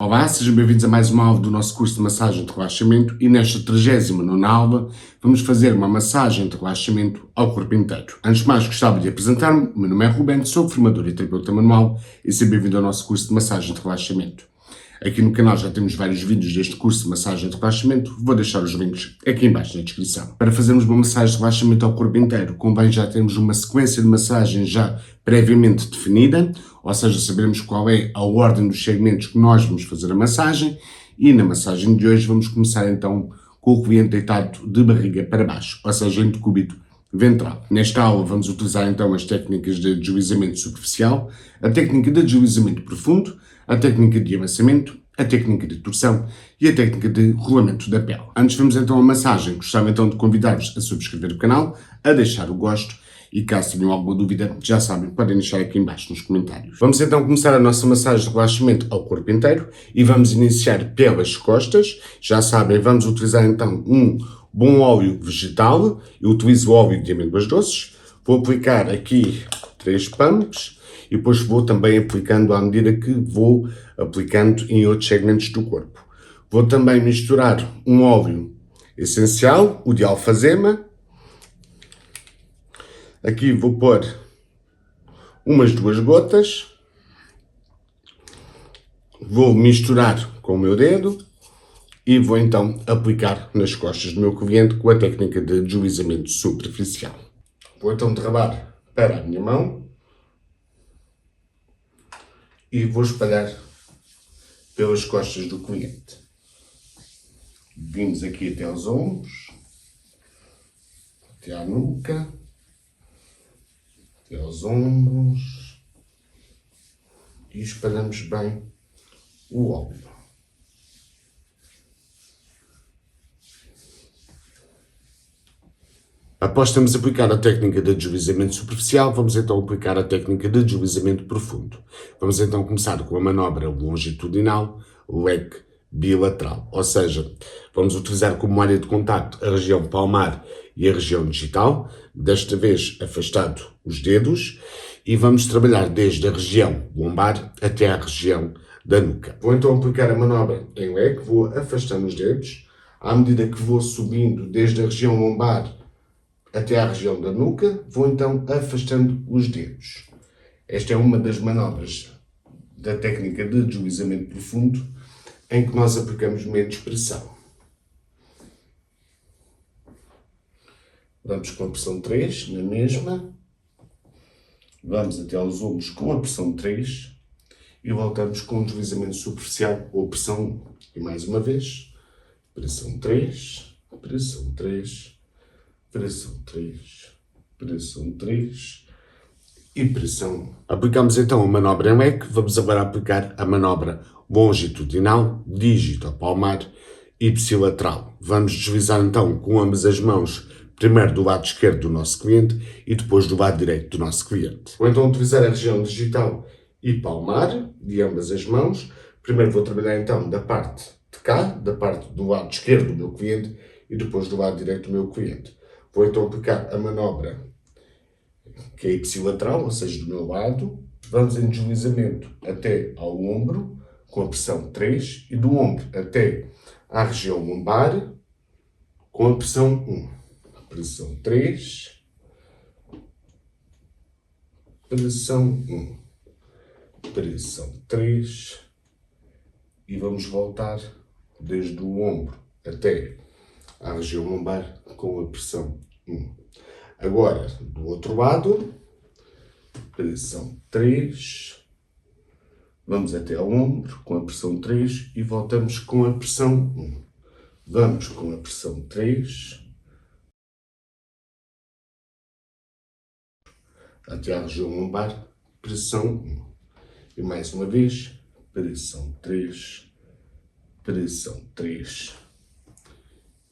Olá, sejam bem-vindos a mais uma aula do nosso curso de massagem de relaxamento e nesta 39ª aula vamos fazer uma massagem de relaxamento ao corpo inteiro. Antes de mais, gostava de apresentar-me. O meu nome é Ruben, sou formador e terapeuta manual e seja bem-vindo ao nosso curso de massagem de relaxamento. Aqui no canal já temos vários vídeos deste curso de massagem de relaxamento, vou deixar os links aqui em baixo na descrição. Para fazermos uma massagem de relaxamento ao corpo inteiro, convém já termos uma sequência de massagem já previamente definida, ou seja, sabermos qual é a ordem dos segmentos que nós vamos fazer a massagem, e na massagem de hoje vamos começar então com o cliente deitado de barriga para baixo, ou seja, em decúbito ventral. Nesta aula vamos utilizar então as técnicas de deslizamento superficial, a técnica de deslizamento profundo, a técnica de amassamento, a técnica de torção e a técnica de rolamento da pele. Antes vamos então à massagem, gostava então de convidar-vos a subscrever o canal, a deixar o gosto e caso tenham alguma dúvida, já sabem, podem deixar aqui em baixo nos comentários. Vamos então começar a nossa massagem de relaxamento ao corpo inteiro e vamos iniciar pelas costas. Já sabem, vamos utilizar então um bom óleo vegetal. Eu utilizo o óleo de amêndoas doces. Vou aplicar aqui 3 pumps e depois vou também aplicando à medida que vou aplicando em outros segmentos do corpo. Vou também misturar um óleo essencial, o de alfazema. Aqui vou pôr umas 2 gotas. Vou misturar com o meu dedo e vou então aplicar nas costas do meu cliente com a técnica de deslizamento superficial. Vou então derramar para a minha mão e vou espalhar pelas costas do cliente. Vimos aqui até aos ombros, até à nuca, até aos ombros e espalhamos bem o óleo. Após termos aplicado a técnica de deslizamento superficial, vamos então aplicar a técnica de deslizamento profundo. Vamos então começar com a manobra longitudinal, leg bilateral, ou seja, vamos utilizar como área de contacto a região palmar e a região digital, desta vez afastado os dedos, e vamos trabalhar desde a região lombar até a região da nuca. Vou então aplicar a manobra em leg, vou afastando os dedos, à medida que vou subindo desde a região lombar até à região da nuca, vou então afastando os dedos. Esta é uma das manobras da técnica de deslizamento profundo em que nós aplicamos menos pressão. Vamos com a pressão 3, na mesma. Vamos até aos ombros com a pressão 3 e voltamos com o deslizamento superficial ou pressão 1. E mais uma vez, pressão 3, pressão 3, pressão 3, pressão 3 e pressão 1. Aplicamos então a manobra em leg, vamos agora aplicar a manobra longitudinal, dígito-palmar e ipsilateral. Vamos deslizar então com ambas as mãos, primeiro do lado esquerdo do nosso cliente e depois do lado direito do nosso cliente. Vou então utilizar a região digital e palmar de ambas as mãos. Primeiro vou trabalhar então da parte de cá, da parte do lado esquerdo do meu cliente e depois do lado direito do meu cliente. Vou então aplicar a manobra que é ipsilateral, ou seja, do meu lado. Vamos em deslizamento até ao ombro, com a pressão 3, e do ombro até à região lombar, com a pressão 1. Pressão 3, pressão 1, pressão 3, e vamos voltar desde o ombro até à região lombar com a pressão 1. Agora, do outro lado, pressão 3, vamos até ao ombro com a pressão 3 e voltamos com a pressão 1. Vamos com a pressão 3 até à região lombar, pressão 1. E mais uma vez, pressão 3, pressão 3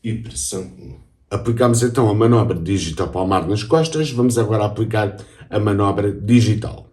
e pressão 1. Aplicamos então a manobra dígito-palmar nas costas, vamos agora aplicar a manobra digital.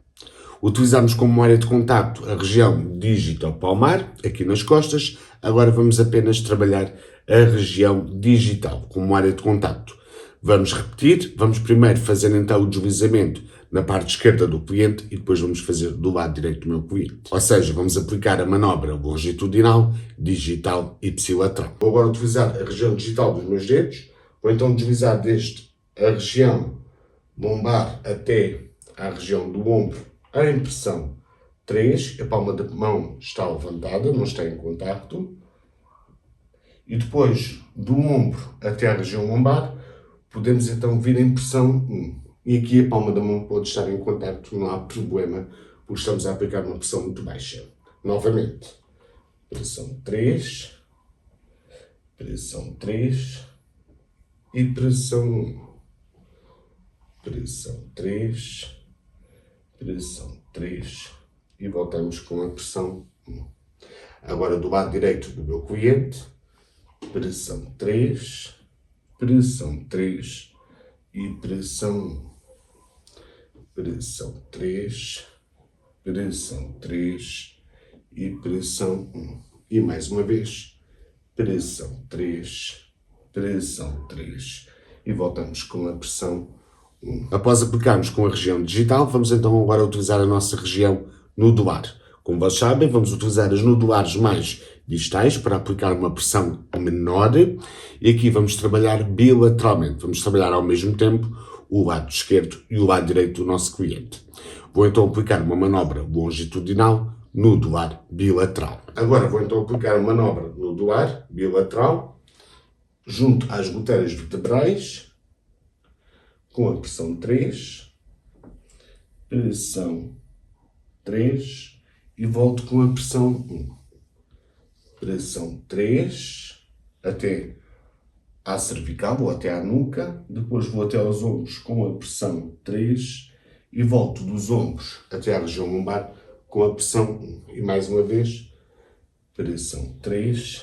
Utilizamos como área de contacto a região dígito-palmar, aqui nas costas, agora vamos apenas trabalhar a região digital como área de contacto. Vamos repetir, vamos primeiro fazer então o deslizamento na parte esquerda do cliente e depois vamos fazer do lado direito do meu cliente. Ou seja, vamos aplicar a manobra longitudinal, digital e ipsilateral. Vou agora utilizar a região digital dos meus dedos, vou então deslizar desde a região lombar até a região do ombro em pressão 3, a palma da mão está levantada, não está em contacto. E depois, do ombro até à região lombar, podemos então vir em pressão 1. E aqui a palma da mão pode estar em contacto, não há problema, porque estamos a aplicar uma pressão muito baixa. Novamente, pressão 3 e pressão 1. Pressão 3, pressão 3 e voltamos com a pressão 1. Agora do lado direito do meu cliente, pressão 3 e pressão 1. Pressão 3 e pressão 1. E mais uma vez, pressão 3 e voltamos com a pressão 1. Após aplicarmos com a região digital, vamos então agora utilizar a nossa região nodular. Como vocês sabem, vamos utilizar as nodulares mais distais para aplicar uma pressão menor e aqui vamos trabalhar bilateralmente. Vamos trabalhar ao mesmo tempo o lado esquerdo e o lado direito do nosso cliente. Vou então aplicar uma manobra longitudinal nodular bilateral. Agora vou então aplicar a manobra nodular bilateral junto às guteiras vertebrais com a pressão 3, pressão 3 e volto com a pressão 1. Pressão 3 até à cervical ou até à nuca, depois vou até aos ombros com a pressão 3 e volto dos ombros até à região lombar com a pressão 1. E mais uma vez, pressão 3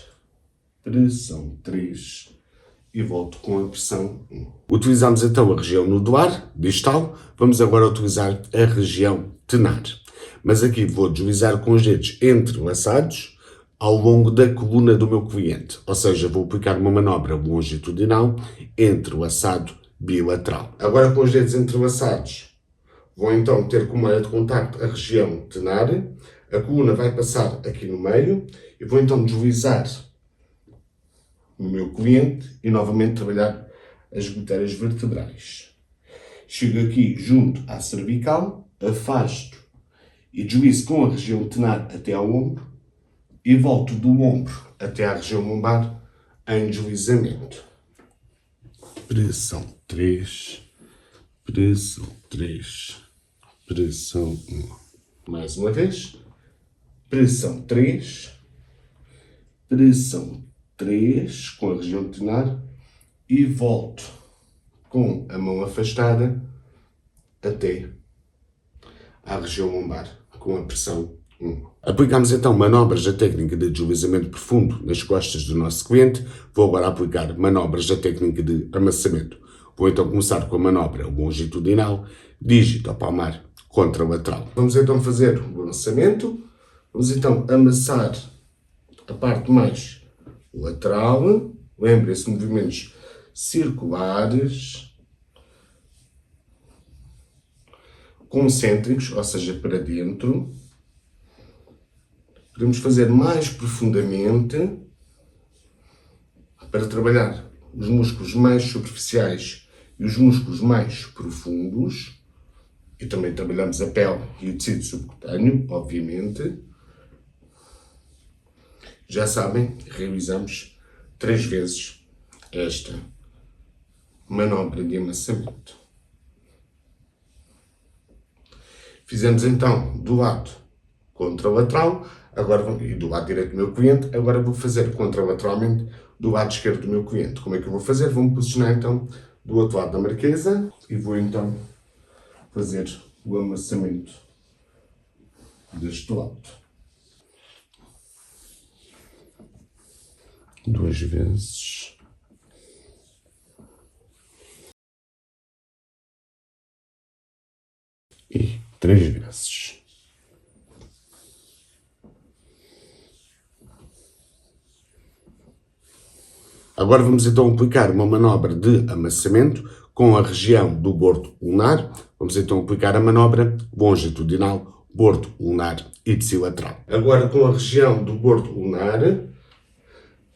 e volto com a pressão 1. Utilizamos então a região nodular, distal, vamos agora utilizar a região tenar. Mas aqui vou deslizar com os dedos entrelaçados ao longo da coluna do meu cliente. Ou seja, vou aplicar uma manobra longitudinal entrelaçado bilateral. Agora com os dedos entrelaçados, vou então ter como área de contacto a região tenar. A coluna vai passar aqui no meio e vou então deslizar no meu cliente e novamente trabalhar as guteiras vertebrais. Chego aqui junto à cervical, afasto e deslizo com a região tenar até ao ombro e volto do ombro até à região lombar em deslizamento. Pressão 3, pressão 3, pressão 1. Mais uma vez. Pressão 3, pressão 3 com a região tenar e volto com a mão afastada até à região lombar com a pressão 1. Aplicamos então manobras da técnica de deslizamento profundo nas costas do nosso cliente. Vou agora aplicar manobras da técnica de amassamento. Vou então começar com a manobra longitudinal, dígito palmar contralateral. Vamos então fazer o amassamento. Vamos então amassar a parte mais lateral. Lembrem-se de movimentos circulares, concêntricos, ou seja, para dentro. Podemos fazer mais profundamente para trabalhar os músculos mais superficiais e os músculos mais profundos. E também trabalhamos a pele e o tecido subcutâneo, obviamente. Já sabem, realizamos 3 vezes esta manobra de amassamento. Fizemos então do lado contralateral, agora, e do lado direito do meu cliente, agora vou fazer contralateralmente do lado esquerdo do meu cliente. Como é que eu vou fazer? Vou-me posicionar então do outro lado da marquesa e vou então fazer o amassamento deste lado. 2 vezes. E 3 vezes. Agora vamos então aplicar uma manobra de amassamento com a região do bordo ulnar, vamos então aplicar a manobra longitudinal, bordo ulnar ipsilateral. Agora, com a região do bordo ulnar,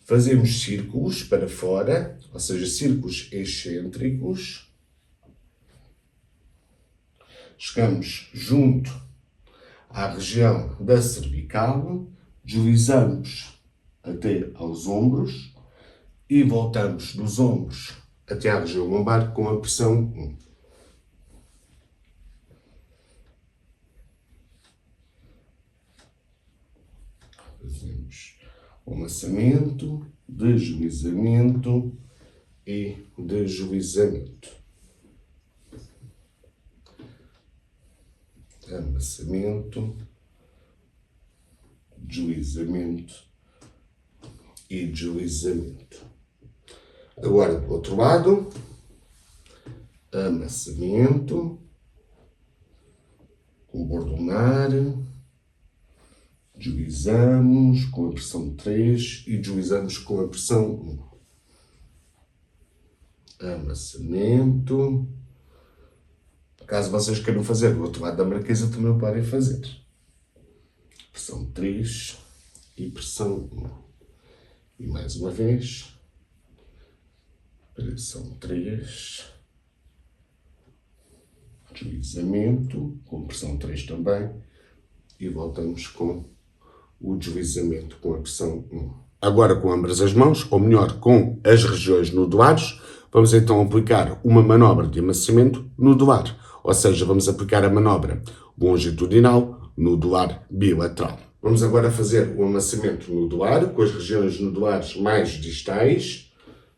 fazemos círculos para fora, ou seja, círculos excêntricos. Chegamos junto à região da cervical, deslizamos até aos ombros e voltamos dos ombros até à região lombar com a pressão 1. Fazemos o amassamento, deslizamento e deslizamento. Amassamento, deslizamento e deslizamento. Agora do outro lado, amassamento, com o bordo ulnar, deslizamos com a pressão 3 e deslizamos com a pressão 1. Amassamento. Caso vocês queiram fazer do outro lado da marquesa, também o podem fazer. Pressão 3 e pressão 1. E mais uma vez. Pressão 3. Deslizamento, com pressão 3 também. E voltamos com o deslizamento com a pressão 1. Agora com ambas as mãos, ou melhor, com as regiões nodulares, vamos então aplicar uma manobra de amassamento nodular. Ou seja, vamos aplicar a manobra longitudinal nodular bilateral. Vamos agora fazer o amassamento nodular com as regiões nodulares mais distais.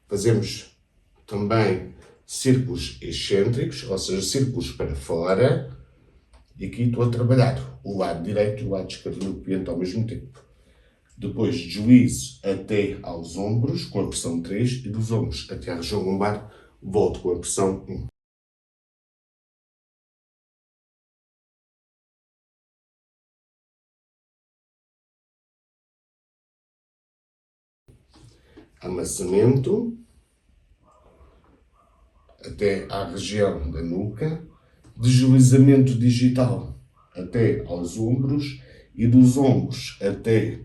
Fazemos também círculos excêntricos, ou seja, círculos para fora. E aqui estou a trabalhar o lado direito e o lado esquerdo do cliente ao mesmo tempo. Depois deslizo até aos ombros com a pressão 3 e dos ombros até à região lombar volto com a pressão 1. Amassamento até à região da nuca, deslizamento digital até aos ombros e dos ombros até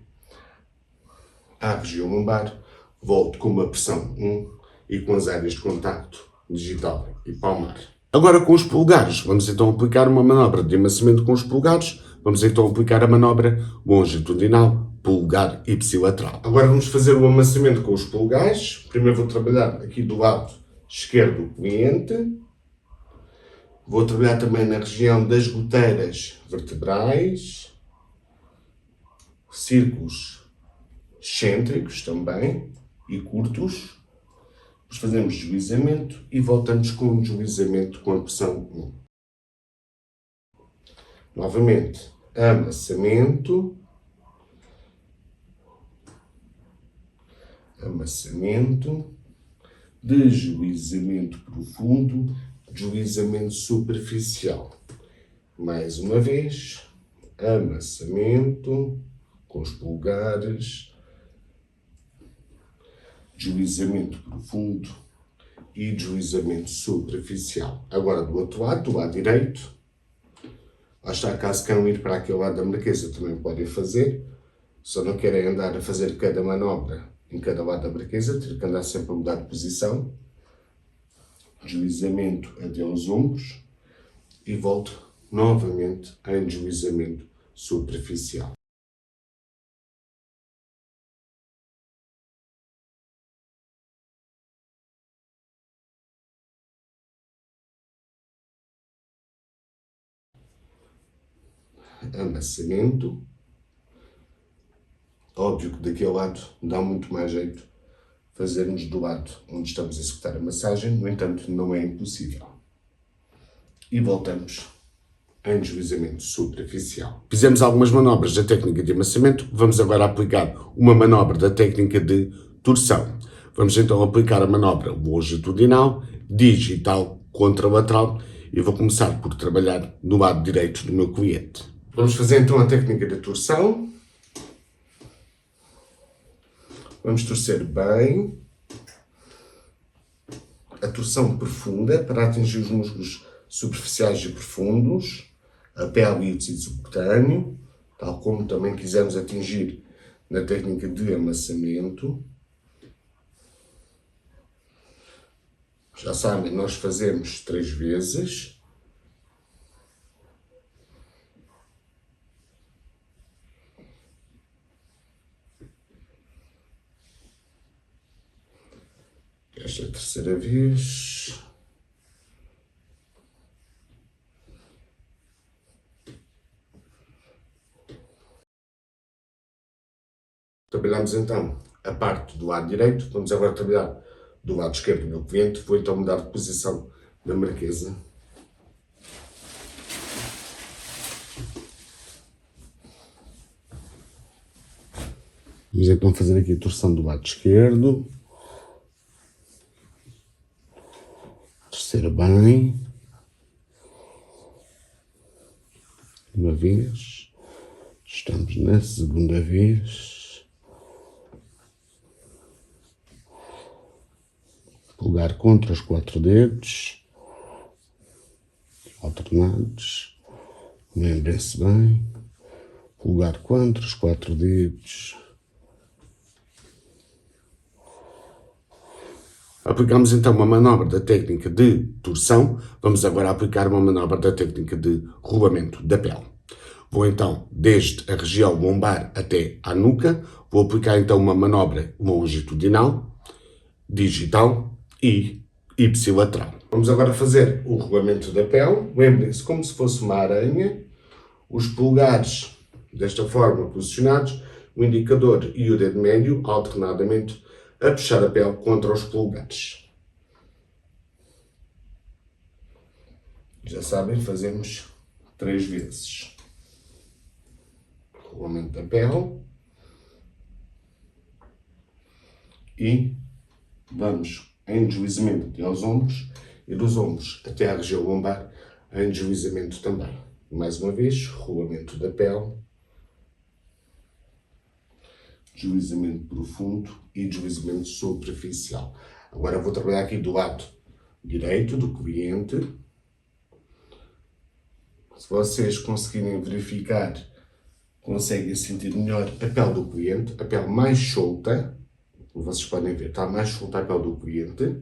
à região lombar, volto com uma pressão 1 e com as áreas de contacto digital e palmar. Agora com os polegares, vamos então aplicar uma manobra de amassamento com os polegares, vamos então aplicar a manobra longitudinal, polegar ipsilateral. Agora vamos fazer o amassamento com os polegares. Primeiro vou trabalhar aqui do lado esquerdo do cliente. Vou trabalhar também na região das goteiras vertebrais. Círculos excêntricos também e curtos. Depois fazemos deslizamento e voltamos com o deslizamento com a pressão 1. Novamente, amassamento. Amassamento, deslizamento profundo, deslizamento superficial. Mais uma vez, amassamento com os polegares, deslizamento profundo e deslizamento superficial. Agora do outro lado, do lado direito, lá está, caso queiram ir para aquele lado da marquesa, também podem fazer, só não querem andar a fazer cada manobra em cada lado da marquesa, ter que andar sempre a mudar de posição. Deslizamento até aos ombros e volto novamente em deslizamento superficial. Amassamento. Óbvio que daquele lado dá muito mais jeito fazermos do lado onde estamos a executar a massagem, no entanto não é impossível. E voltamos em deslizamento superficial. Fizemos algumas manobras da técnica de amassamento, vamos agora aplicar uma manobra da técnica de torção. Vamos então aplicar a manobra longitudinal, digital, contralateral e vou começar por trabalhar no lado direito do meu cliente. Vamos fazer então a técnica de torção. Vamos torcer bem, a torção profunda para atingir os músculos superficiais e profundos, a pele e o tecido subcutâneo, tal como também quisermos atingir na técnica de amassamento. Já sabem, nós fazemos 3 vezes. Esta é a terceira vez. Trabalhamos então a parte do lado direito. Vamos agora trabalhar do lado esquerdo do meu cliente. Vou então mudar de posição da marquesa. Vamos então fazer aqui a torção do lado esquerdo. Terceira bem. Uma vez. Estamos na segunda vez. Polegar contra os 4 dedos. Alternados. Lembrem-se bem. Polegar contra os 4 dedos. Aplicamos então uma manobra da técnica de torção. Vamos agora aplicar uma manobra da técnica de rolamento da pele. Vou então, desde a região lombar até à nuca, vou aplicar então uma manobra longitudinal, digital e ipsilateral. Vamos agora fazer o rolamento da pele. Lembrem-se como se fosse uma aranha, os polegares desta forma posicionados, o indicador e o dedo médio alternadamente a puxar a pele contra os polegares. Já sabem, fazemos 3 vezes. Rolamento da pele. E vamos em deslizamento até aos ombros e dos ombros até à região lombar em deslizamento também. Mais uma vez, rolamento da pele. Deslizamento profundo e deslizamento superficial. Agora vou trabalhar aqui do lado direito do cliente. Se vocês conseguirem verificar, conseguem sentir melhor a pele do cliente, a pele mais solta. Como vocês podem ver, está mais solta a pele do cliente.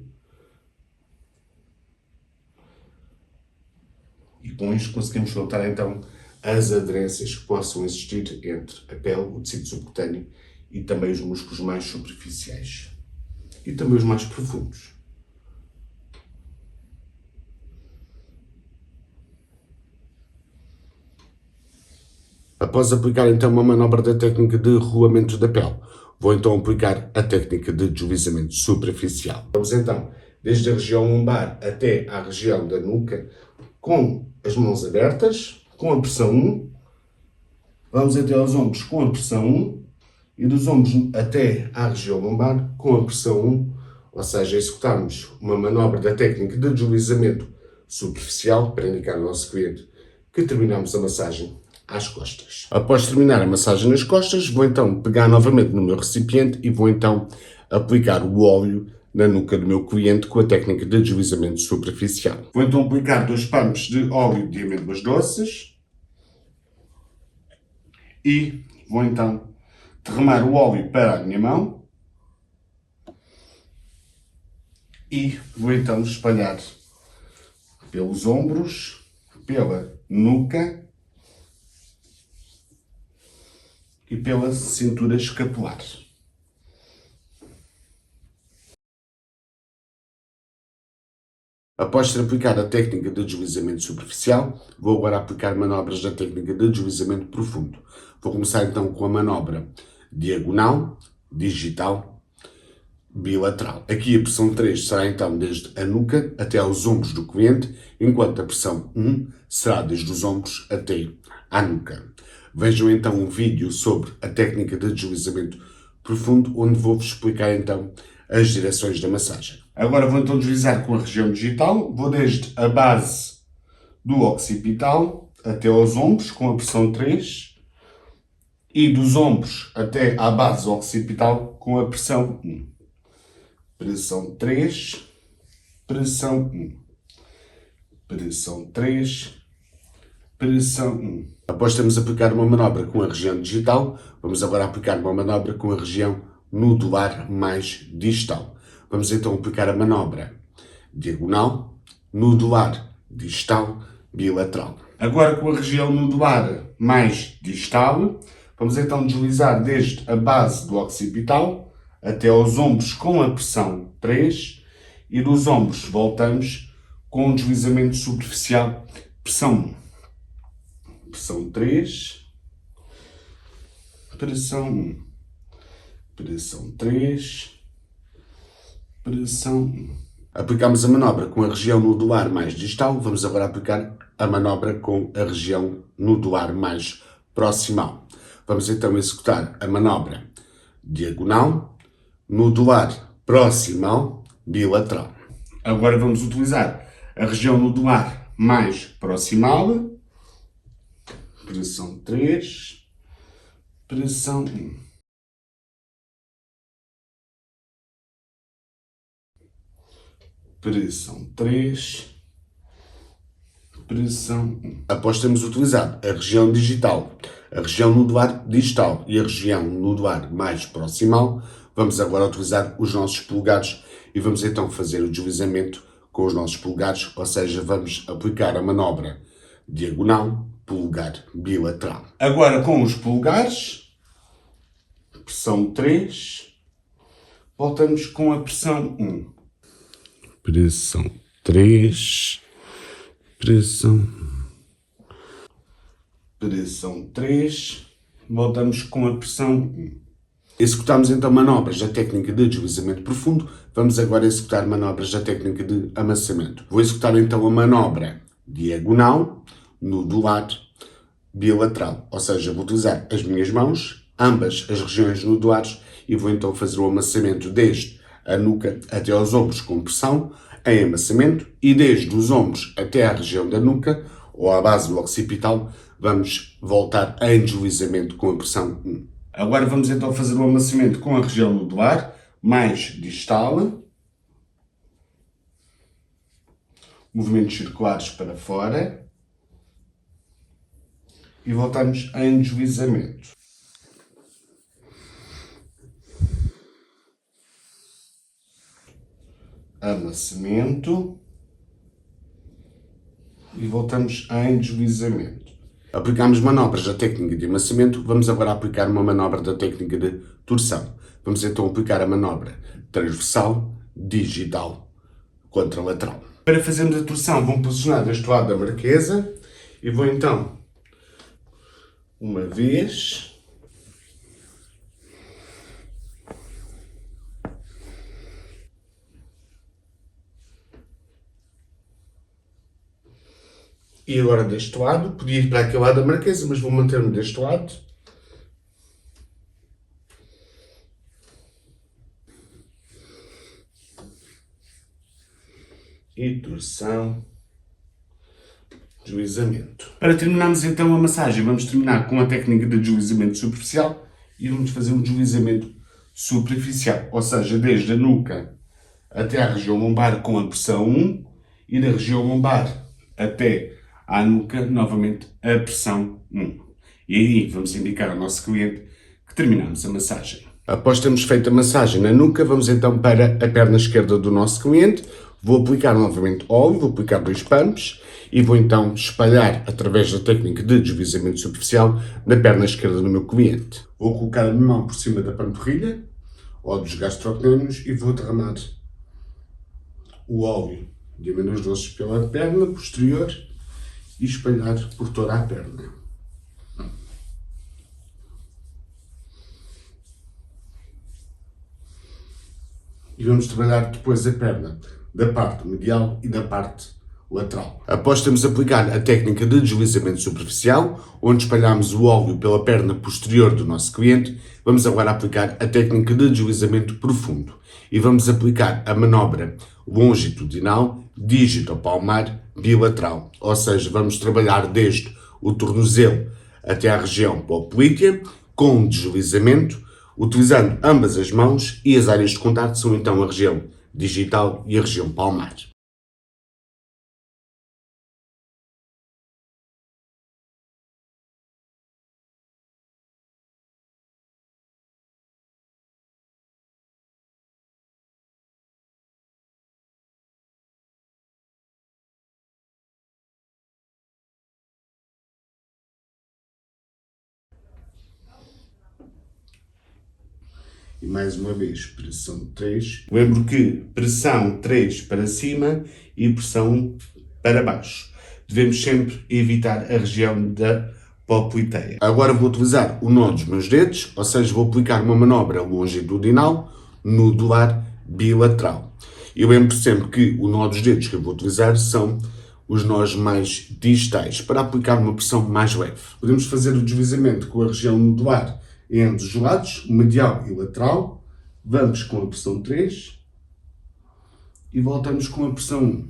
E com isto conseguimos soltar então as aderências que possam existir entre a pele, o tecido subcutâneo e também os músculos mais superficiais. E também os mais profundos. Após aplicar então uma manobra da técnica de rolamento da pele, vou então aplicar a técnica de deslizamento superficial. Vamos então, desde a região lombar até à região da nuca, com as mãos abertas, com a pressão 1. Vamos até aos ombros com a pressão 1. E dos ombros até à região lombar com a pressão 1, ou seja, executarmos uma manobra da técnica de deslizamento superficial para indicar ao nosso cliente que terminamos a massagem às costas. Após terminar a massagem nas costas, vou então pegar novamente no meu recipiente e vou então aplicar o óleo na nuca do meu cliente com a técnica de deslizamento superficial. Vou então aplicar 2 palmos de óleo de amêndoas doces e vou então derramar o óleo para a minha mão e vou então espalhar pelos ombros, pela nuca e pela cintura escapular. Após ter aplicado a técnica de deslizamento superficial, vou agora aplicar manobras da técnica de deslizamento profundo. Vou começar então com a manobra diagonal, digital, bilateral. Aqui a pressão 3 será então desde a nuca até aos ombros do cliente, enquanto a pressão 1 será desde os ombros até à nuca. Vejam então um vídeo sobre a técnica de deslizamento profundo, onde vou-vos explicar então as direções da massagem. Agora vou então deslizar com a região digital, vou desde a base do occipital até aos ombros com a pressão 3 e dos ombros até à base occipital com a pressão 1. Pressão 3, pressão 1. Pressão 3, pressão 1. Após termos aplicado uma manobra com a região digital, vamos agora aplicar uma manobra com a região nodular mais distal. Vamos então aplicar a manobra diagonal, nodular, distal, bilateral. Agora com a região nodular mais distal, vamos então deslizar desde a base do occipital até aos ombros com a pressão 3 e dos ombros voltamos com um deslizamento superficial, pressão 1. Pressão 3, pressão 1, pressão 3, pressão 1. Aplicamos a manobra com a região nodular mais distal, vamos agora aplicar a manobra com a região nodular mais proximal. Vamos então executar a manobra diagonal, nodular, proximal, bilateral. Agora vamos utilizar a região nodular mais proximal, pressão 3, pressão 1. Pressão 3, pressão 1. Após termos utilizado a região digital, a região nodular distal e a região nodular mais proximal, vamos agora utilizar os nossos polegares e vamos então fazer o deslizamento com os nossos polegares, ou seja, vamos aplicar a manobra diagonal, polegar, bilateral. Agora com os polegares, pressão 3, voltamos com a pressão 1. Pressão 3, pressão 3, voltamos com a pressão 1. Executamos então manobras da técnica de deslizamento profundo, vamos agora executar manobras da técnica de amassamento. Vou executar então a manobra diagonal, nodular, bilateral, ou seja, vou utilizar as minhas mãos, ambas as regiões nodulares, e vou então fazer o amassamento desde a nuca até aos ombros com pressão, em amassamento, e desde os ombros até à região da nuca, ou à base do occipital, vamos voltar em deslizamento com a pressão 1. Agora vamos então fazer o amassamento com a região nodular, mais distal, movimentos circulares para fora, e voltamos em deslizamento. Amassamento e voltamos em deslizamento. Aplicamos manobras da técnica de amassamento, vamos agora aplicar uma manobra da técnica de torção. Vamos então aplicar a manobra transversal, digital, contralateral. Para fazermos a torção, vou posicionar deste lado da marquesa e vou então, uma vez, e agora deste lado, podia ir para aquele lado da marquesa, mas vou manter-me deste lado. E torção, deslizamento. Para terminarmos então a massagem, vamos terminar com a técnica de deslizamento superficial e vamos fazer um deslizamento superficial, ou seja, desde a nuca até à região lombar com a pressão 1 e da região lombar até à nuca, novamente, a pressão 1. E aí vamos indicar ao nosso cliente que terminamos a massagem. Após termos feito a massagem na nuca, vamos então para a perna esquerda do nosso cliente. Vou aplicar novamente óleo, vou aplicar 2 pumps e vou então espalhar através da técnica de deslizamento superficial na perna esquerda do meu cliente. Vou colocar a minha mão por cima da panturrilha ou dos gastrocnêmios e vou derramar o óleo de amendoins doces pela perna posterior e espalhar por toda a perna. E vamos trabalhar depois a perna da parte medial e da parte lateral. Após termos aplicado a técnica de deslizamento superficial, onde espalhamos o óleo pela perna posterior do nosso cliente, vamos agora aplicar a técnica de deslizamento profundo. E vamos aplicar a manobra longitudinal, dígito-palmar, bilateral. Ou seja, vamos trabalhar desde o tornozelo até à região poplítea, com deslizamento, utilizando ambas as mãos, e as áreas de contacto são então a região digital e a região palmar. E mais uma vez, pressão 3. Lembro que pressão 3 para cima e pressão 1 para baixo. Devemos sempre evitar a região da popliteia. Agora vou utilizar o nó dos meus dedos, ou seja, vou aplicar uma manobra longitudinal, nodular, bilateral. Eu lembro sempre que o nó dos dedos que eu vou utilizar são os nós mais distais, para aplicar uma pressão mais leve. Podemos fazer o deslizamento com a região nodular entre os lados, medial e lateral. Vamos com a pressão 3 e voltamos com a pressão 1.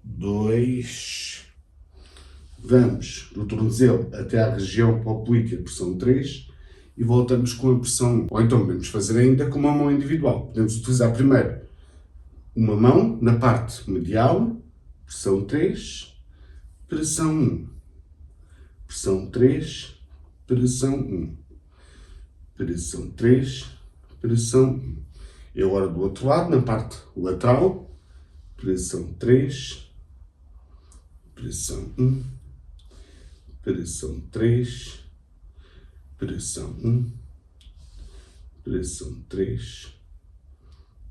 2. Vamos do tornozelo até à região poplítea, pressão 3. E voltamos com a pressão 1. Ou então podemos fazer ainda com uma mão individual. Podemos utilizar primeiro uma mão na parte medial, pressão 3, pressão 1. Pressão 3, pressão 1. Pressão 3, pressão 1. E agora do outro lado, na parte lateral, pressão 3, pressão 1, pressão 3, pressão 1, pressão 3,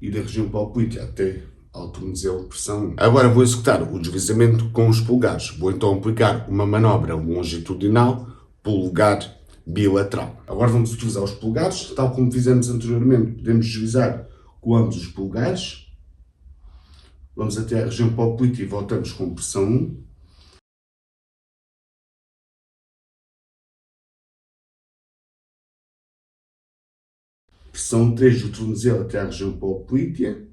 e da região poplítea até ao tornozelo, pressão 1. Agora vou executar o deslizamento com os polegares. Vou então aplicar uma manobra longitudinal, polegar bilateral. Agora vamos utilizar os polegares, tal como fizemos anteriormente. Podemos deslizar com ambos os polegares. Vamos até a região poplítea e voltamos com pressão 1. Pressão 3 do tornozelo até à região poplítea.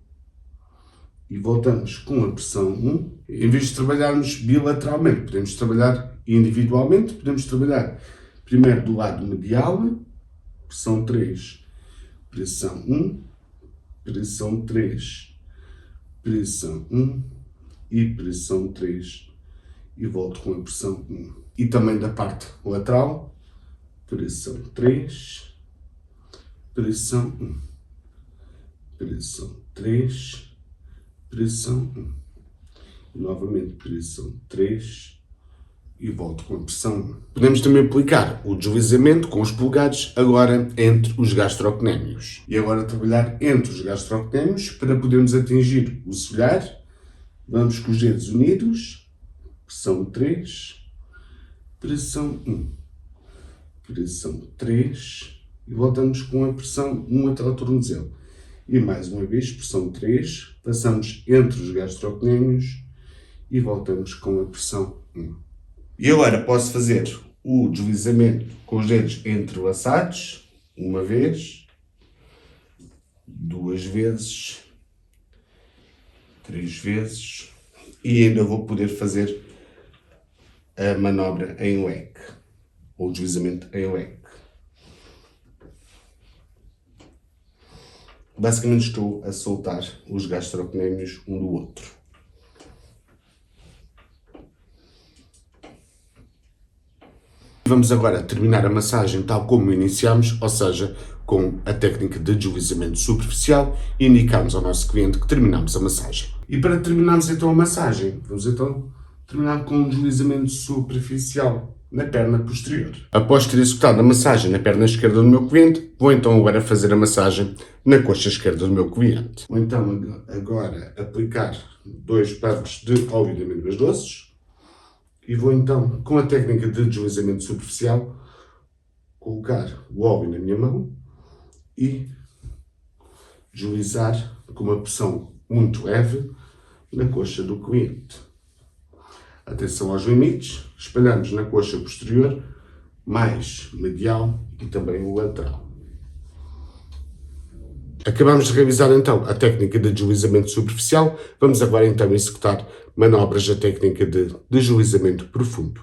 E voltamos com a pressão 1. Em vez de trabalharmos bilateralmente, podemos trabalhar individualmente. Podemos trabalhar primeiro do lado medial. Pressão 3, pressão 1, pressão 3, pressão 1 e pressão 3. E volto com a pressão 1. E também da parte lateral. Pressão 3. Pressão 1, pressão 3, pressão 1, e novamente pressão 3 e volto com a pressão 1. Podemos também aplicar o deslizamento com os polegares agora entre os gastrocnémios. E agora trabalhar entre os gastrocnémios para podermos atingir o ciliar. Vamos com os dedos unidos, pressão 3, pressão 1, pressão 3, e voltamos com a pressão 1 até ao tornozelo. E mais uma vez, pressão 3, passamos entre os gastrocnémios e voltamos com a pressão 1. E agora posso fazer o deslizamento com os dedos entrelaçados, uma vez, duas vezes, três vezes, e ainda vou poder fazer a manobra em leque, ou o deslizamento em leque. Basicamente estou a soltar os gastrocnémios um do outro. Vamos agora terminar a massagem tal como iniciamos, ou seja, com a técnica de deslizamento superficial, e indicamos ao nosso cliente que terminamos a massagem. E para terminarmos então a massagem, vamos então terminar com um deslizamento superficial na perna posterior. Após ter executado a massagem na perna esquerda do meu cliente, vou então agora fazer a massagem na coxa esquerda do meu cliente. Vou então agora aplicar 2 pumps de óleo de amêndoas doces e vou então, com a técnica de deslizamento superficial, colocar o óleo na minha mão e deslizar com uma pressão muito leve na coxa do cliente. Atenção aos limites, espalhamos na coxa posterior, mais medial e também o lateral. Acabamos de revisar então a técnica de deslizamento superficial, vamos agora então executar manobras da técnica de deslizamento profundo.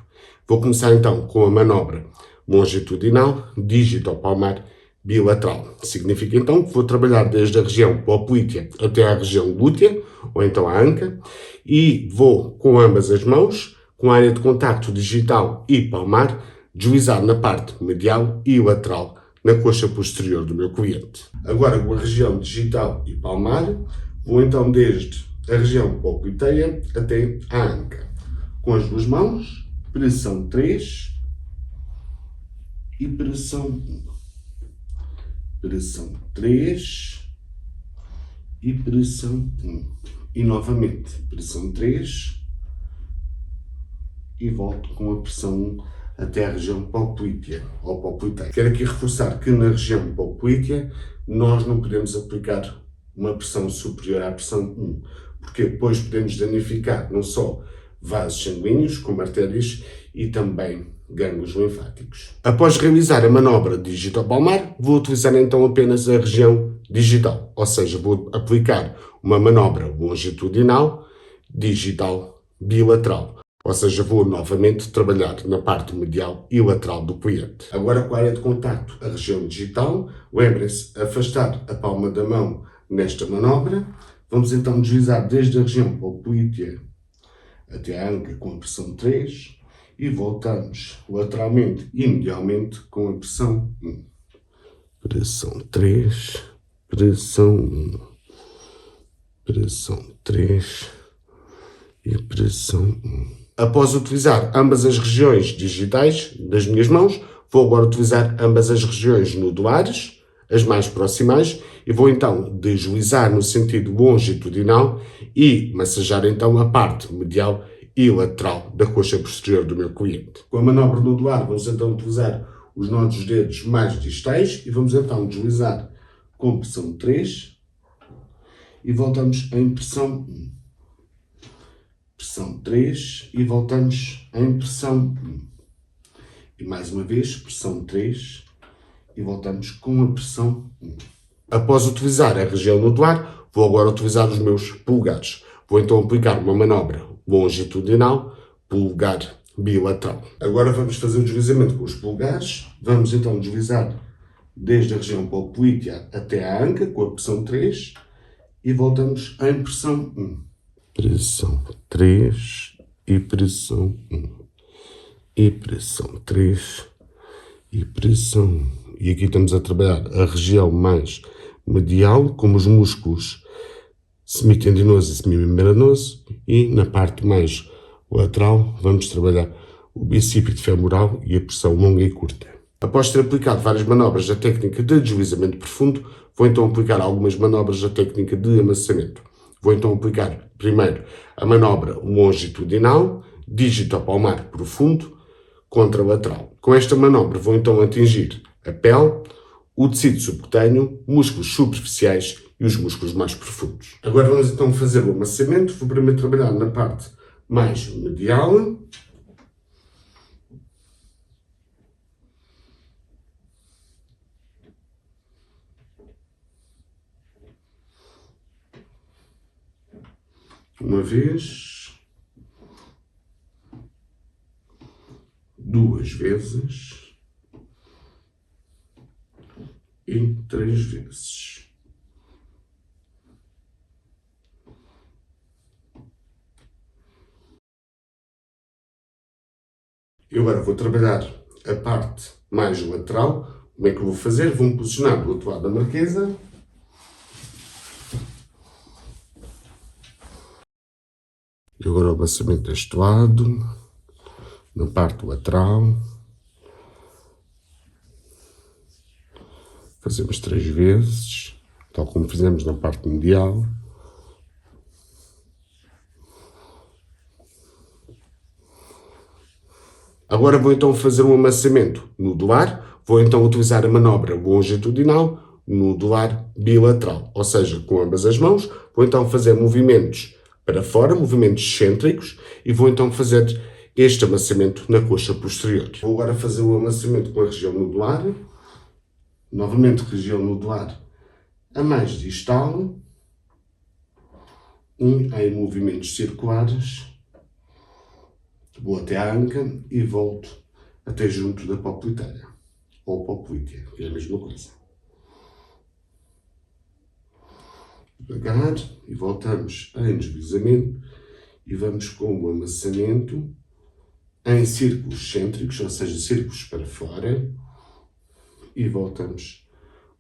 Vou começar então com a manobra longitudinal, dígito-palmar, bilateral. Significa então que vou trabalhar desde a região poplítea até à região glútea, ou então a anca, e vou com ambas as mãos, com a área de contacto digital e palmar, deslizar na parte medial e lateral, na coxa posterior do meu cliente. Agora com a região digital e palmar, vou então desde a região popliteia até a anca. Com as duas mãos, pressão 3 e pressão 1. pressão 3 e pressão 1. E novamente, pressão 3 e volto com a pressão 1 até a região poplítea ou popliteia. Quero aqui reforçar que na região poplítea nós não podemos aplicar uma pressão superior à pressão 1, porque depois podemos danificar não só vasos sanguíneos, como artérias, e também gânglios linfáticos. Após realizar a manobra digital-palmar, vou utilizar então apenas a região digital, ou seja, vou aplicar uma manobra longitudinal digital bilateral, ou seja, vou novamente trabalhar na parte medial e lateral do cliente. Agora com a área de contacto, a região digital, lembrem-se, afastar a palma da mão nesta manobra. Vamos então deslizar desde a região poplítea até a anca com a pressão 3 e voltamos lateralmente e medialmente com a pressão 1. Pressão 3, pressão 1, pressão 3 e pressão 1. Após utilizar ambas as regiões digitais das minhas mãos, vou agora utilizar ambas as regiões nodulares, as mais proximais, e vou então deslizar no sentido longitudinal e massajar então a parte medial e lateral da coxa posterior do meu cliente. Com a manobra nodular vamos então utilizar os nodos dos dedos mais distais e vamos então deslizar com pressão 3 e voltamos em pressão 1. Pressão 3 e voltamos em pressão 1. E mais uma vez, pressão 3 e voltamos com a pressão 1. Após utilizar a região nodular, vou agora utilizar os meus polegares. Vou então aplicar uma manobra longitudinal, polegar bilateral. Agora vamos fazer o deslizamento com os polegares. Vamos então deslizar desde a região poplítea até a anca com a pressão 3 e voltamos em pressão 1. Pressão 3 e pressão 1. E pressão 3 e pressão 1. E aqui estamos a trabalhar a região mais medial, como os músculos semitendinoso e semimembranoso, e na parte mais lateral vamos trabalhar o bicípite femoral e a pressão longa e curta. Após ter aplicado várias manobras da técnica de deslizamento profundo, vou então aplicar algumas manobras da técnica de amassamento. Vou então aplicar primeiro a manobra longitudinal, digital-palmar profundo, contralateral. Com esta manobra vou então atingir a pele, o tecido subcutâneo, músculos superficiais e os músculos mais profundos. Agora vamos então fazer o amassamento. Vou primeiro trabalhar na parte mais medial. Uma vez, duas vezes e 3 vezes. Eu agora vou trabalhar a parte mais lateral. Como é que eu vou fazer? Vou-me posicionar do outro lado da marquesa. E agora o amassamento deste lado, na parte lateral. Fazemos 3 vezes, tal como fizemos na parte medial. Agora vou então fazer um amassamento nodular. Vou então utilizar a manobra longitudinal, nodular bilateral. Ou seja, com ambas as mãos, vou então fazer movimentos para fora, movimentos excêntricos, e vou então fazer este amassamento na coxa posterior. Vou agora fazer o amassamento com a região nodular. Novamente, região nodular a mais distal, em movimentos circulares. Vou até a anca e volto até junto da popliteia, ou poplítea, que é a mesma coisa. Devagar, e voltamos em deslizamento, e vamos com o amassamento em círculos excêntricos, ou seja, círculos para fora, e voltamos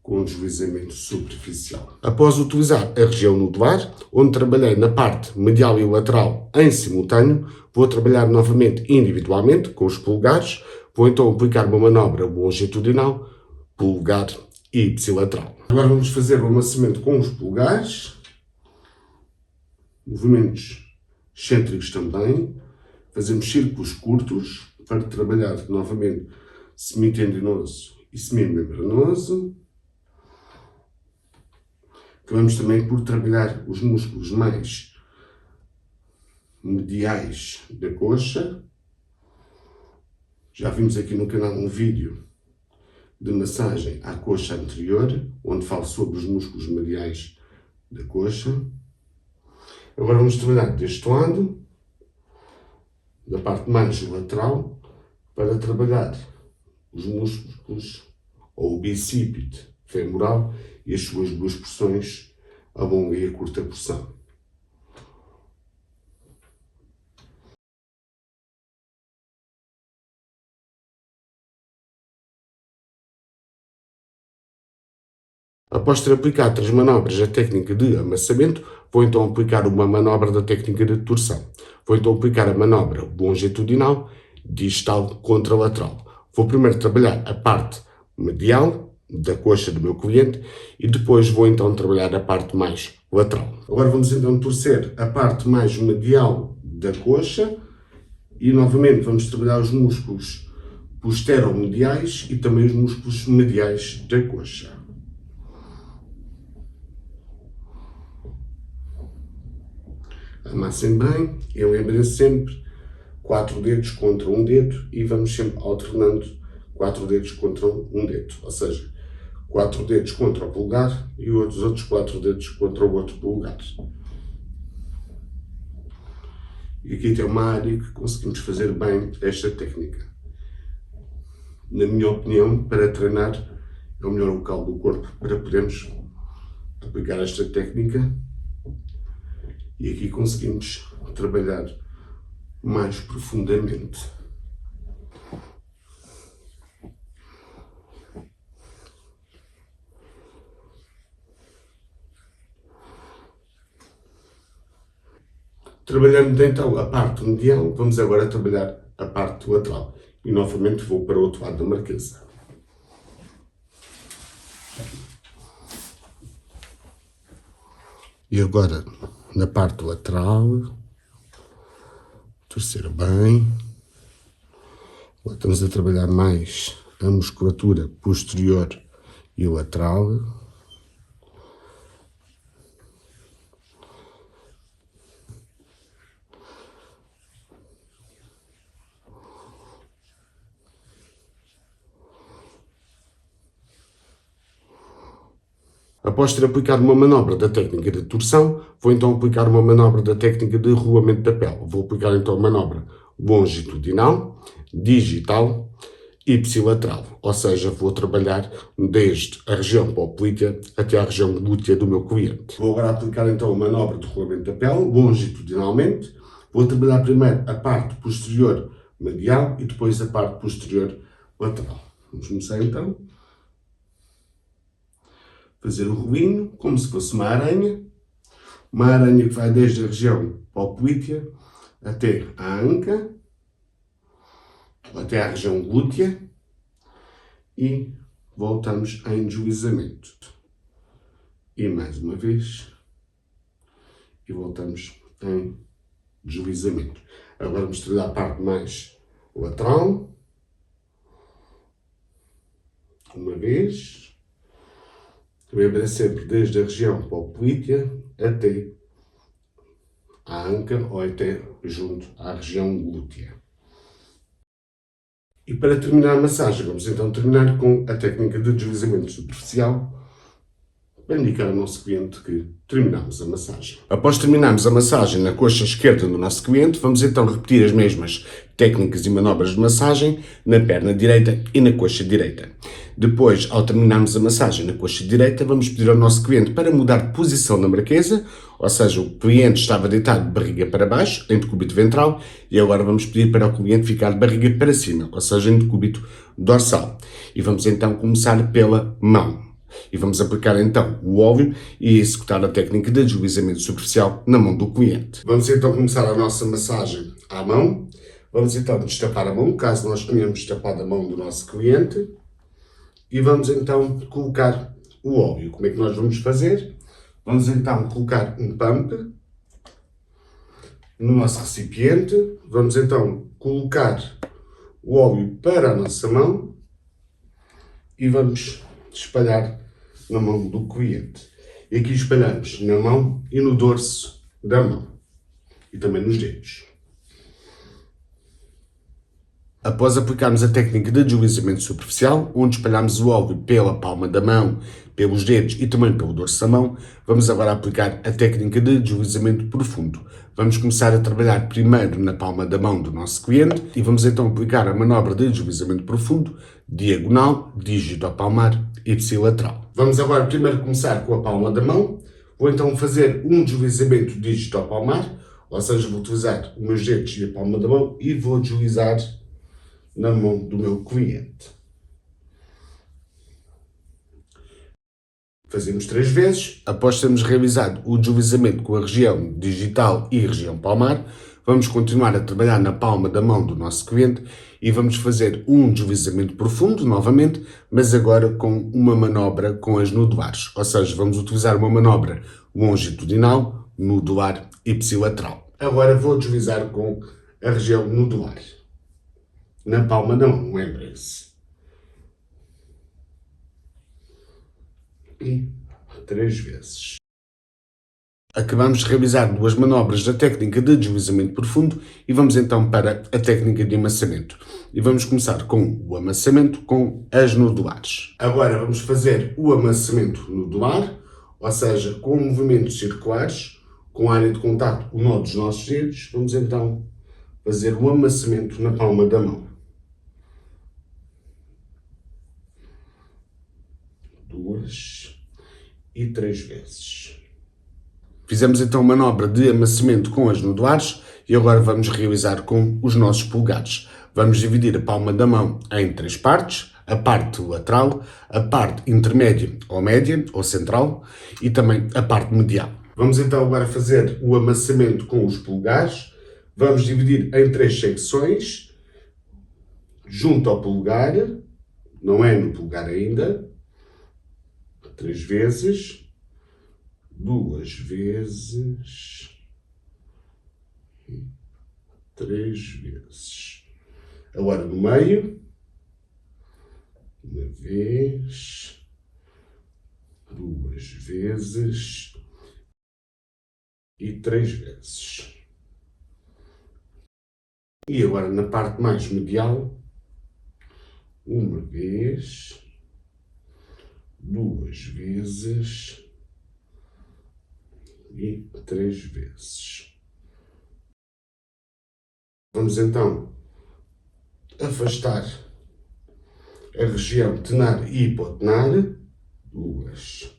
com o deslizamento superficial. Após utilizar a região nodular, onde trabalhei na parte medial e lateral em simultâneo, vou trabalhar novamente individualmente com os polegares. Vou então aplicar uma manobra longitudinal, polegar e ipsilateral. Agora vamos fazer o amassamento com os polegares, movimentos excêntricos também, fazemos círculos curtos para trabalhar novamente semitendinoso e semimembranoso. Acabamos também por trabalhar os músculos mais mediais da coxa. Já vimos aqui no canal um vídeo de massagem à coxa anterior, onde falo sobre os músculos mediais da coxa. Agora vamos trabalhar deste lado, da parte mais lateral, para trabalhar os músculos, ou o bicípite femoral e as suas duas porções, a longa e a curta porção. Após ter aplicado 3 manobras da técnica de amassamento, vou então aplicar uma manobra da técnica de torção. Vou então aplicar a manobra longitudinal, distal, contralateral. Vou primeiro trabalhar a parte medial da coxa do meu cliente e depois vou então trabalhar a parte mais lateral. Agora vamos então torcer a parte mais medial da coxa e novamente vamos trabalhar os músculos posteromediais e também os músculos mediais da coxa. Amassem bem, e lembrem-se sempre 4 dedos contra um dedo e vamos sempre alternando 4 dedos contra um dedo, ou seja, 4 dedos contra o polegar e os outros 4 dedos contra o outro polegar. E aqui tem uma área que conseguimos fazer bem esta técnica. Na minha opinião, para treinar é o melhor local do corpo para podermos aplicar esta técnica. E aqui conseguimos trabalhar mais profundamente. Trabalhando então a parte medial, vamos agora trabalhar a parte lateral. E novamente vou para o outro lado da marquesa. E agora, na parte lateral, torcer bem. Agora estamos a trabalhar mais a musculatura posterior e lateral. Após ter aplicado uma manobra da técnica de torção, vou então aplicar uma manobra da técnica de rolamento da pele. Vou aplicar então a manobra longitudinal, digital e ipsilateral. Ou seja, vou trabalhar desde a região poplítea até a região glútea do meu cliente. Vou agora aplicar então a manobra de rolamento da pele, longitudinalmente. Vou trabalhar primeiro a parte posterior medial e depois a parte posterior lateral. Vamos começar então. Fazer o rolinho, como se fosse uma aranha que vai desde a região poplítea até a anca, até a região glútea e voltamos em deslizamento. E mais uma vez, e voltamos em deslizamento. Agora vamos trabalhar a parte mais lateral, uma vez. Lembra sempre desde a região poplítea até a anca ou até junto à região glútea. E para terminar a massagem, vamos então terminar com a técnica de deslizamento superficial para indicar ao nosso cliente que terminamos a massagem. Após terminarmos a massagem na coxa esquerda do nosso cliente, vamos então repetir as mesmas técnicas e manobras de massagem na perna direita e na coxa direita. Depois, ao terminarmos a massagem na coxa direita, vamos pedir ao nosso cliente para mudar de posição na marquesa, ou seja, o cliente estava deitado de barriga para baixo, em decúbito ventral, e agora vamos pedir para o cliente ficar de barriga para cima, ou seja, em decúbito dorsal. E vamos então começar pela mão. E vamos aplicar então o óleo e executar a técnica de deslizamento superficial na mão do cliente. Vamos então começar a nossa massagem à mão. Vamos então destapar a mão, caso nós tenhamos destapado a mão do nosso cliente. e vamos então colocar o óleo. Como é que nós vamos fazer? Vamos então colocar um pump no nosso recipiente, vamos então colocar o óleo para a nossa mão e vamos espalhar na mão do cliente. E aqui espalhamos na mão e no dorso da mão e também nos dedos. Após aplicarmos a técnica de deslizamento superficial, onde espalhamos o óleo pela palma da mão, pelos dedos e também pelo dorso da mão, vamos agora aplicar a técnica de deslizamento profundo. Vamos começar a trabalhar primeiro na palma da mão do nosso cliente e vamos então aplicar a manobra de deslizamento profundo, diagonal, dígito palmar e ipsilateral. Vamos agora primeiro começar com a palma da mão. Vou então fazer um deslizamento dígito palmar, ou seja, vou utilizar os meus dedos e a palma da mão e vou deslizar na mão do meu cliente. Fazemos 3 vezes. Após termos realizado o deslizamento com a região digital e região palmar, vamos continuar a trabalhar na palma da mão do nosso cliente e vamos fazer um deslizamento profundo novamente, mas agora com uma manobra com as nodulares. Ou seja, vamos utilizar uma manobra longitudinal, nodular e ipsilateral. Agora vou deslizar com a região nodular. Na palma da mão, lembrem-se. E 3 vezes. Acabamos de realizar 2 manobras da técnica de deslizamento profundo e vamos então para a técnica de amassamento. E vamos começar com o amassamento com as nodulares. Agora vamos fazer o amassamento nodular, ou seja, com movimentos circulares, com a área de contato, o nó dos nossos dedos. Vamos então fazer o amassamento na palma da mão. 2 e 3 vezes. Fizemos então a manobra de amassamento com as nodulares e agora vamos realizar com os nossos polegares. Vamos dividir a palma da mão em 3 partes, a parte lateral, a parte intermédia ou média ou central e também a parte medial. Vamos então agora fazer o amassamento com os polegares. Vamos dividir em 3 secções, junto ao polegar, não é no polegar ainda, 3 vezes, 2 vezes e 3 vezes. Agora no meio, 1 vez, 2 vezes e 3 vezes. E agora na parte mais medial, 1 vez, 2 vezes e 3 vezes. Vamos então afastar a região tenar e hipotenar, 2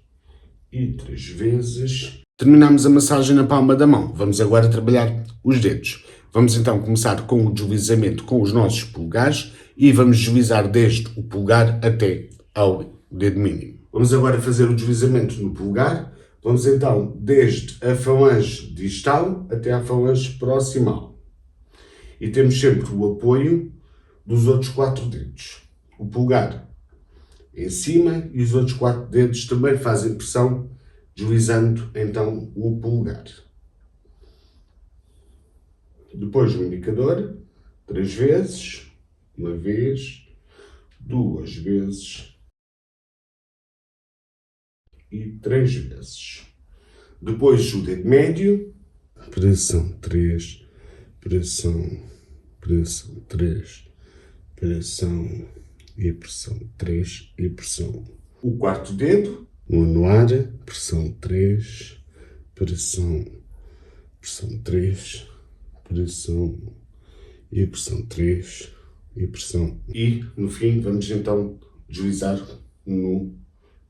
e 3 vezes. Terminamos a massagem na palma da mão. Vamos agora trabalhar os dedos. Vamos então começar com o deslizamento com os nossos polegares e vamos deslizar desde o polegar até ao dedo mínimo. Vamos agora fazer o deslizamento no polegar. Vamos então desde a falange distal até a falange proximal. E temos sempre o apoio dos outros 4 dedos. O polegar em cima e os outros 4 dedos também fazem pressão, deslizando então o polegar. Depois o indicador, 3 vezes, 1 vez, 2 vezes e 3 vezes. Depois o dedo médio, pressão 3, pressão 3, pressão e pressão 3 e pressão. O quarto dedo, o anular, pressão 3, pressão 3, pressão e pressão 3 e pressão. E no fim vamos então deslizar no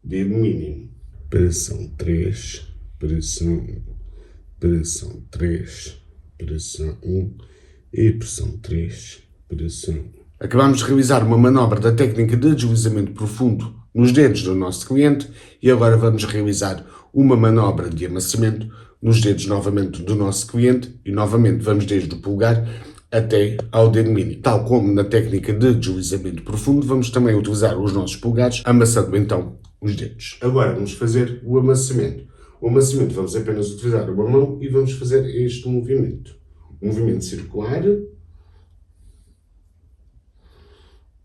dedo mínimo. Pressão 3, pressão 3, pressão 1 e pressão 3, pressão. Acabamos de realizar uma manobra da técnica de deslizamento profundo nos dedos do nosso cliente e agora vamos realizar uma manobra de amassamento nos dedos novamente do nosso cliente e novamente vamos desde o polegar até ao dedo mínimo. Tal como na técnica de deslizamento profundo, vamos também utilizar os nossos polegares, amassando então os dedos. Agora vamos fazer o amassamento. O amassamento vamos apenas utilizar uma mão e vamos fazer este movimento. Um movimento circular.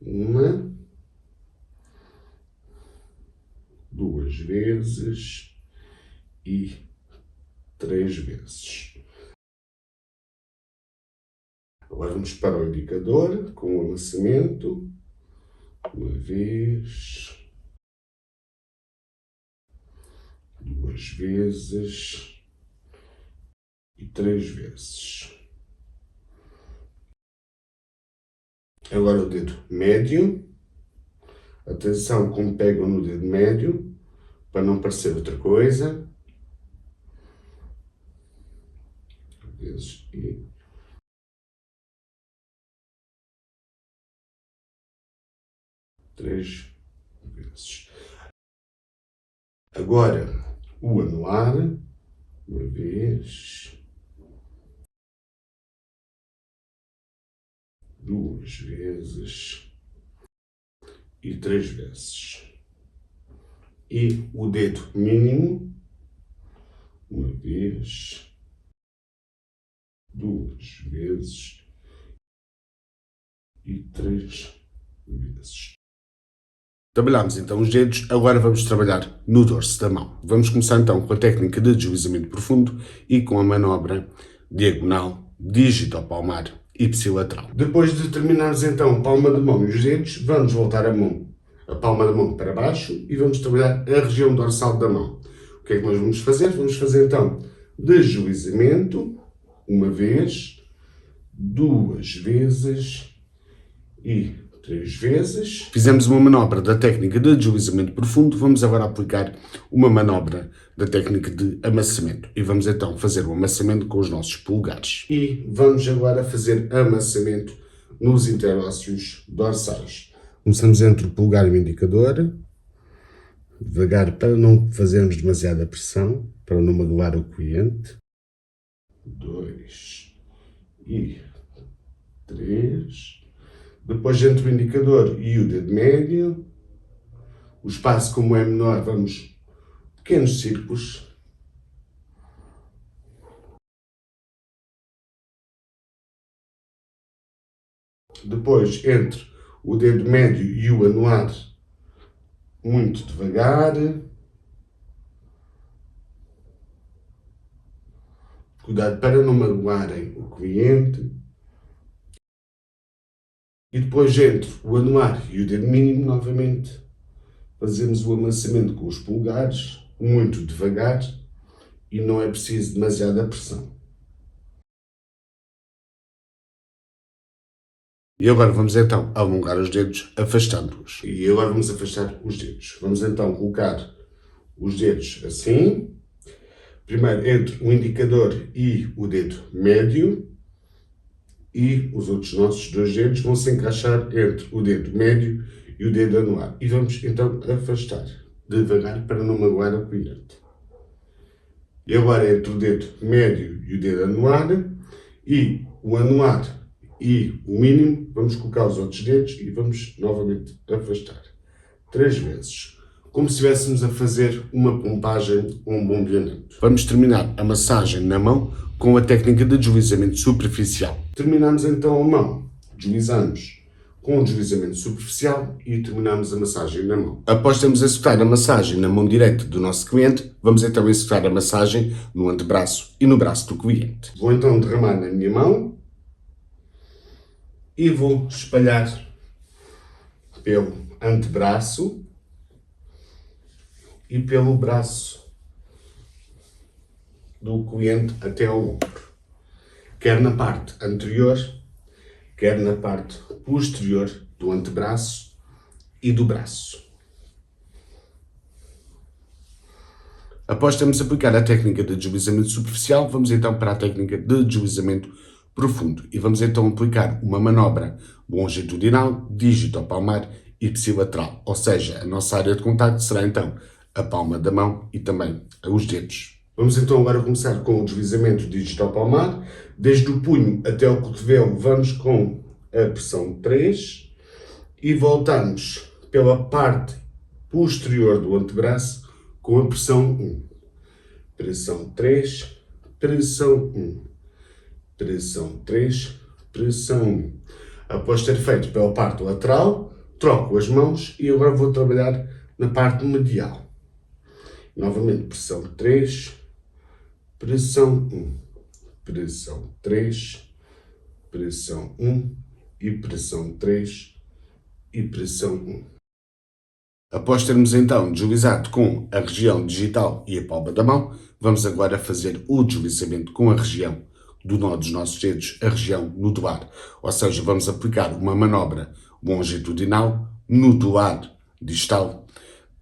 Uma, duas vezes e 3 vezes. Agora vamos para o indicador com o amassamento. Uma vez, duas vezes e 3 vezes. Agora o dedo médio. Atenção como pegam no dedo médio, para não parecer outra coisa. Vezes e 3 vezes. Agora o anular. Uma vez, duas vezes e 3 vezes. E o dedo mínimo, uma vez, duas vezes e 3 vezes. Trabalhamos então os dedos, agora vamos trabalhar no dorso da mão. Vamos começar então com a técnica de deslizamento profundo e com a manobra diagonal, dígito palmar e ipsilateral. Depois de terminarmos então a palma da mão e os dedos, vamos voltar a palma da mão para baixo e vamos trabalhar a região dorsal da mão. O que é que nós vamos fazer? Vamos fazer então deslizamento, uma vez, duas vezes e 3 vezes. Fizemos uma manobra da técnica de deslizamento profundo, vamos agora aplicar uma manobra da técnica de amassamento. E vamos então fazer o amassamento com os nossos polegares. E vamos agora fazer amassamento nos interósseos dorsais. Começamos entre o polegar e o indicador, devagar para não fazermos demasiada pressão, para não magoar o cliente. 2 e 3. Depois, entre o indicador e o dedo médio, o espaço como é menor, vamos pequenos círculos. Depois, entre o dedo médio e o anular, muito devagar. Cuidado para não magoarem o cliente. E depois, entre o anular e o dedo mínimo, novamente, fazemos o amassamento com os polegares, muito devagar, e não é preciso demasiada pressão. E agora vamos então alongar os dedos, afastando-os. E agora vamos afastar os dedos. Vamos então colocar os dedos assim, primeiro entre o indicador e o dedo médio, e os outros nossos dois dedos vão se encaixar entre o dedo médio e o dedo anular. E vamos então afastar devagar para não magoar o cliente. E agora entre o dedo médio e o dedo anular e o anular e o mínimo, vamos colocar os outros dedos e vamos novamente afastar 3 vezes. Como se estivéssemos a fazer uma pompagem ou um bombeamento. Vamos terminar a massagem na mão com a técnica de deslizamento superficial. Terminamos então a mão, deslizamos com o deslizamento superficial e terminamos a massagem na mão. Após termos executado a massagem na mão direita do nosso cliente, vamos então executar a massagem no antebraço e no braço do cliente. Vou então derramar na minha mão e vou espalhar pelo antebraço e pelo braço do cliente até ao ombro, quer na parte anterior, quer na parte posterior do antebraço e do braço. Após termos aplicado a técnica de deslizamento superficial, vamos então para a técnica de deslizamento profundo e vamos então aplicar uma manobra longitudinal, dígito palmar e ipsilateral, ou seja, a nossa área de contacto será então a palma da mão e também os dedos Vamos então agora começar com o deslizamento digital palmar. Desde o punho até o cotovelo vamos com a pressão 3 e voltamos pela parte posterior do antebraço com a pressão 1. Pressão 3, pressão 1, pressão 3, pressão 1. Após ter feito pela parte lateral, troco as mãos e agora vou trabalhar na parte medial. Novamente, pressão 3, pressão 1, pressão 3, pressão 1 e pressão 3 e pressão 1. Após termos então deslizado com a região digital e a palma da mão, vamos agora fazer o deslizamento com a região do nó dos nossos dedos, a região nodular. Ou seja, vamos aplicar uma manobra longitudinal, nodular, distal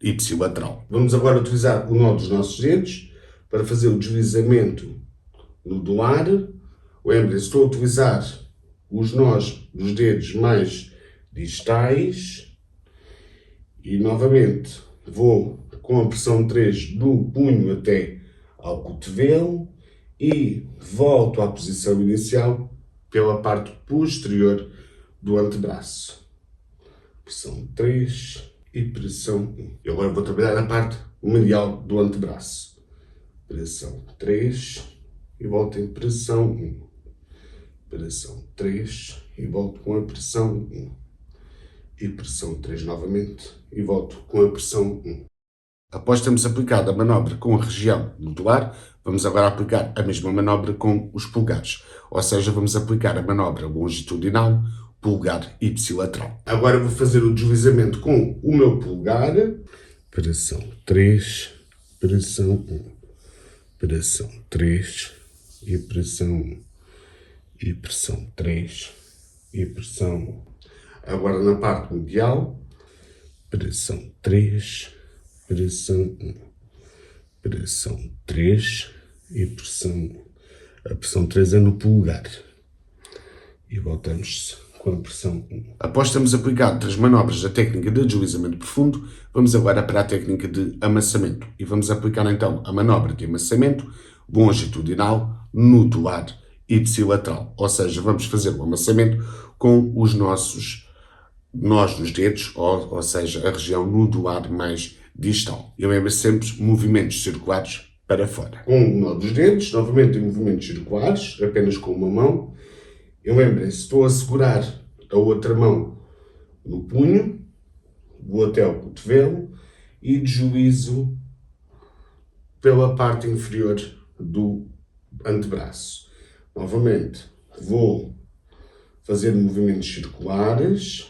e ipsilateral. Vamos agora utilizar o nó dos nossos dedos para fazer o deslizamento nodular. Lembrem-se, estou a utilizar os nós dos dedos mais distais. E novamente vou com a pressão 3 do punho até ao cotovelo e volto à posição inicial pela parte posterior do antebraço. Pressão 3 e pressão 1. Eu agora vou trabalhar a parte medial do antebraço. Pressão 3 e volto em pressão 1. Pressão 3 e volto com a pressão 1. E pressão 3 novamente e volto com a pressão 1. Após termos aplicado a manobra com a região nodular, vamos agora aplicar a mesma manobra com os polegares. Ou seja, vamos aplicar a manobra longitudinal, polegar e ipsilateral. Agora vou fazer o deslizamento com o meu polegar. Pressão 3, pressão 1, pressão 3 e pressão 1. E pressão 3 e pressão 1. Agora na parte medial, pressão 3, pressão 1, pressão 3 e pressão 1. A pressão 3 é no polegar. E voltamos com a pressão 1. Após termos aplicado as manobras da técnica de deslizamento profundo, vamos agora para a técnica de amassamento. E vamos aplicar então a manobra de amassamento longitudinal, nodular e ipsilateral. Ou seja, vamos fazer o amassamento com os nossos nós nos dedos, ou seja, a região nodular mais distal. E lembra sempre movimentos circulares para fora. Com o nó dos dedos, novamente em movimentos circulares, apenas com uma mão. E lembrem-se, estou a segurar a outra mão no punho, vou até ao cotovelo e deslizo pela parte inferior do antebraço. Novamente, vou fazer movimentos circulares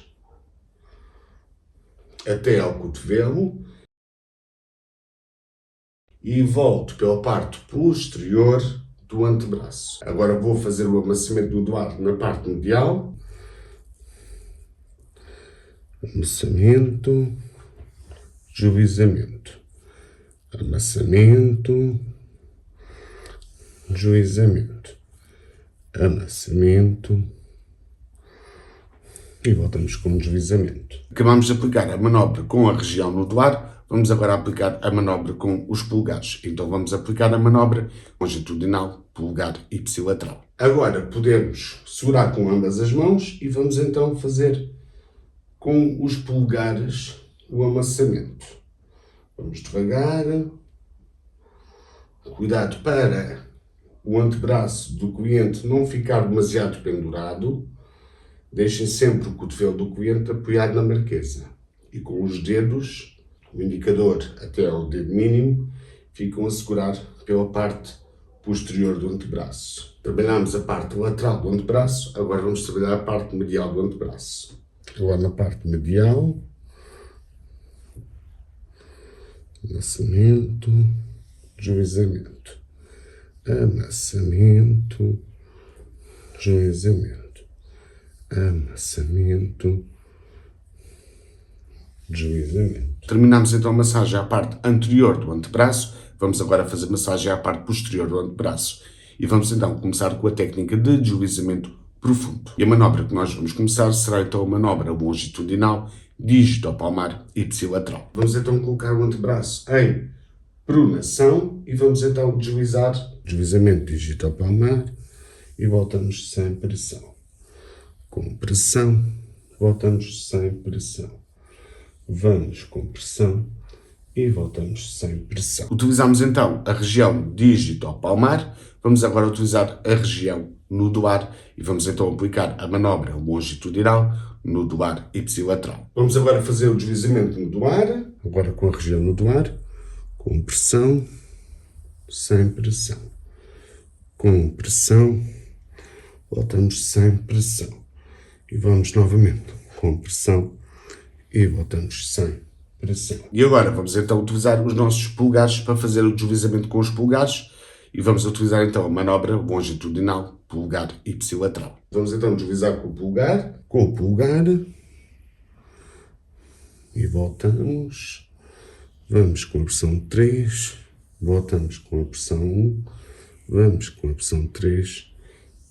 até ao cotovelo e volto pela parte posterior do antebraço. Agora vou fazer o amassamento nodular na parte medial. Amassamento, deslizamento, amassamento, deslizamento, amassamento. E voltamos com o deslizamento. Acabamos de aplicar a manobra com a região nodular, vamos agora aplicar a manobra com os polegares. Então vamos aplicar a manobra longitudinal, polegar e ipsilateral. Agora podemos segurar com ambas as mãos e vamos então fazer com os polegares o amassamento. Vamos devagar. Cuidado para o antebraço do cliente não ficar demasiado pendurado. Deixem sempre o cotovelo do cliente apoiado na marquesa e com os dedos, o indicador até ao dedo mínimo, ficam a segurar pela parte posterior do antebraço. Trabalhamos a parte lateral do antebraço, agora vamos trabalhar a parte medial do antebraço. Agora na parte medial, amassamento, deslizamento, amassamento, deslizamento. Amassamento, deslizamento. Terminamos então a massagem à parte anterior do antebraço. Vamos agora fazer massagem à parte posterior do antebraço. E vamos então começar com a técnica de deslizamento profundo. E a manobra que nós vamos começar será então a manobra longitudinal, dígito palmar e ipsilateral. Vamos então colocar o antebraço em pronação e vamos então deslizar, deslizamento digital palmar e voltamos sem pressão. Com pressão, voltamos sem pressão. Vamos com pressão e voltamos sem pressão. Utilizamos então a região digital palmar, vamos agora utilizar a região nodular e vamos então aplicar a manobra longitudinal, nodular ipsilateral. Vamos agora fazer o deslizamento nodular, agora com a região nodular, com pressão, sem pressão. Com pressão, voltamos sem pressão. E vamos novamente com pressão e voltamos sem pressão. E agora vamos então utilizar os nossos polegares para fazer o deslizamento com os polegares e vamos utilizar então a manobra longitudinal, polegar ipsilateral. Vamos então deslizar com o polegar e voltamos. Vamos com a pressão 3, voltamos com a pressão 1, vamos com a pressão 3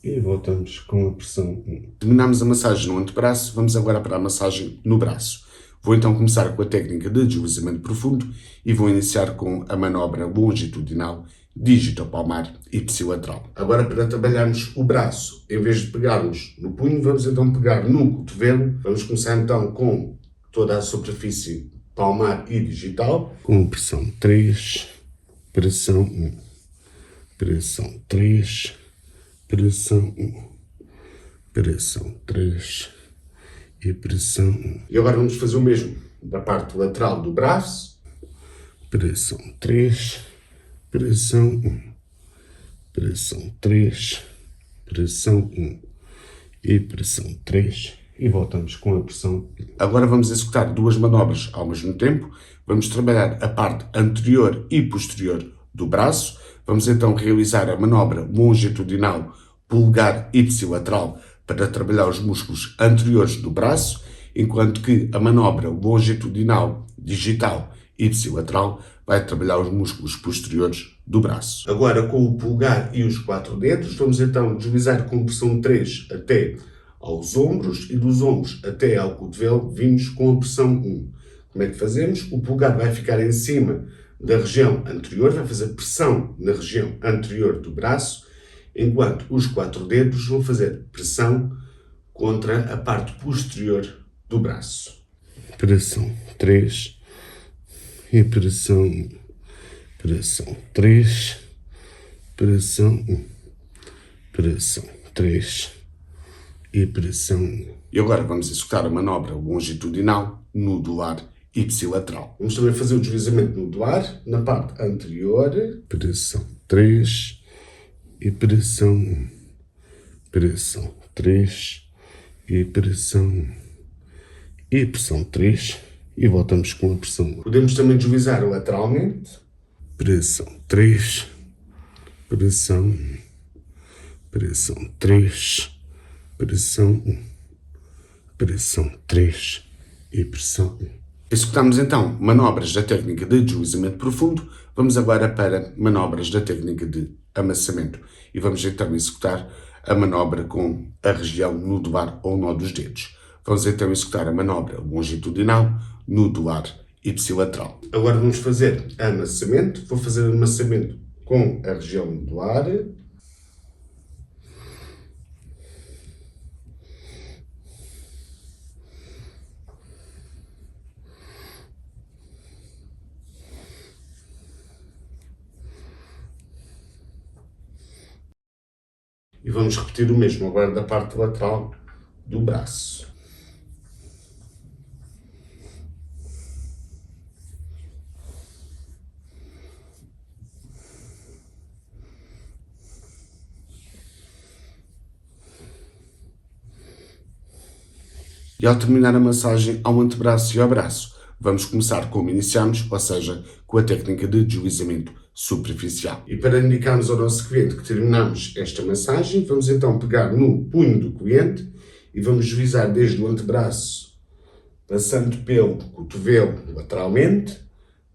e voltamos com a pressão 1. Terminamos a massagem no antebraço, vamos agora para a massagem no braço. Vou então começar com a técnica de deslizamento profundo e vou iniciar com a manobra longitudinal, digital palmar ipsilateral. Agora, para trabalharmos o braço, em vez de pegarmos no punho, vamos então pegar no cotovelo. Vamos começar então com toda a superfície palmar e digital. Com pressão 3, pressão 1, pressão 3, pressão 1, pressão 3 e pressão 1. E agora vamos fazer o mesmo da parte lateral do braço. Pressão 3, pressão 1, pressão 3, pressão 1 e pressão 3 e voltamos com a pressão 1. Agora vamos executar duas manobras ao mesmo tempo. Vamos trabalhar a parte anterior e posterior do braço. Vamos então realizar a manobra longitudinal polegar ipsilateral para trabalhar os músculos anteriores do braço, enquanto que a manobra longitudinal digital ipsilateral vai trabalhar os músculos posteriores do braço. Agora, com o polegar e os 4 dedos, vamos então deslizar com pressão 3 até aos ombros e dos ombros até ao cotovelo, vimos com a pressão 1. Como é que fazemos? O polegar vai ficar em cima da região anterior, vai fazer pressão na região anterior do braço, enquanto os 4 dedos vão fazer pressão contra a parte posterior do braço. Pressão 3 e pressão 1. Pressão 3, pressão 1, pressão 3 e pressão 1. E agora vamos executar a manobra longitudinal, nodular ipsilateral. Vamos também fazer o deslizamento nodular na parte anterior. Pressão 3 e pressão 1. Pressão 3 e pressão 1. E pressão 3 e voltamos com a pressão 1. Podemos também deslizar lateralmente. Pressão 3, pressão 1. Pressão 3, pressão 1. Pressão 3 e pressão 1. Executamos então manobras da técnica de deslizamento profundo. Vamos agora para manobras da técnica de amassamento. E vamos então executar a manobra com a região nodular ou nó dos dedos. Vamos então executar a manobra longitudinal, nodular ipsilateral. Agora vamos fazer amassamento. Vou fazer amassamento com a região nodular. E vamos repetir o mesmo agora da parte lateral do braço. E ao terminar a massagem ao antebraço e ao braço, vamos começar como iniciamos, ou seja, com a técnica de deslizamento superficial. E para indicarmos ao nosso cliente que terminamos esta massagem, vamos então pegar no punho do cliente e vamos deslizar desde o antebraço, passando pelo cotovelo lateralmente,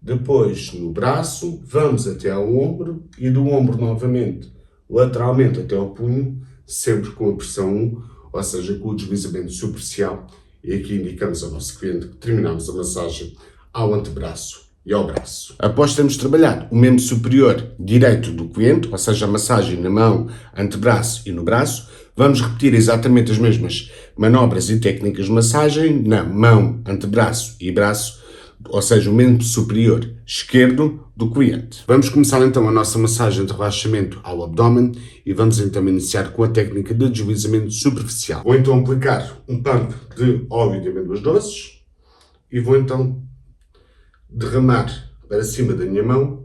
depois no braço, vamos até ao ombro e do ombro novamente lateralmente até ao punho, sempre com a pressão 1, ou seja, com o deslizamento superficial. E aqui indicamos ao nosso cliente que terminamos a massagem ao antebraço e ao braço. Após termos trabalhado o membro superior direito do cliente, ou seja, a massagem na mão, antebraço e no braço, vamos repetir exatamente as mesmas manobras e técnicas de massagem na mão, antebraço e braço, ou seja, o membro superior esquerdo do cliente. Vamos começar então a nossa massagem de relaxamento ao abdômen e vamos então iniciar com a técnica de deslizamento superficial. Vou então aplicar um pump de óleo de amêndoas doces e vou então derramar para cima da minha mão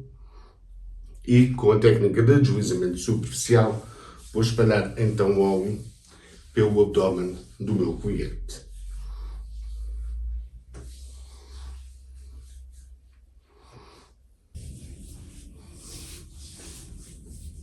e com a técnica de deslizamento superficial vou espalhar então o óleo pelo abdômen do meu cliente.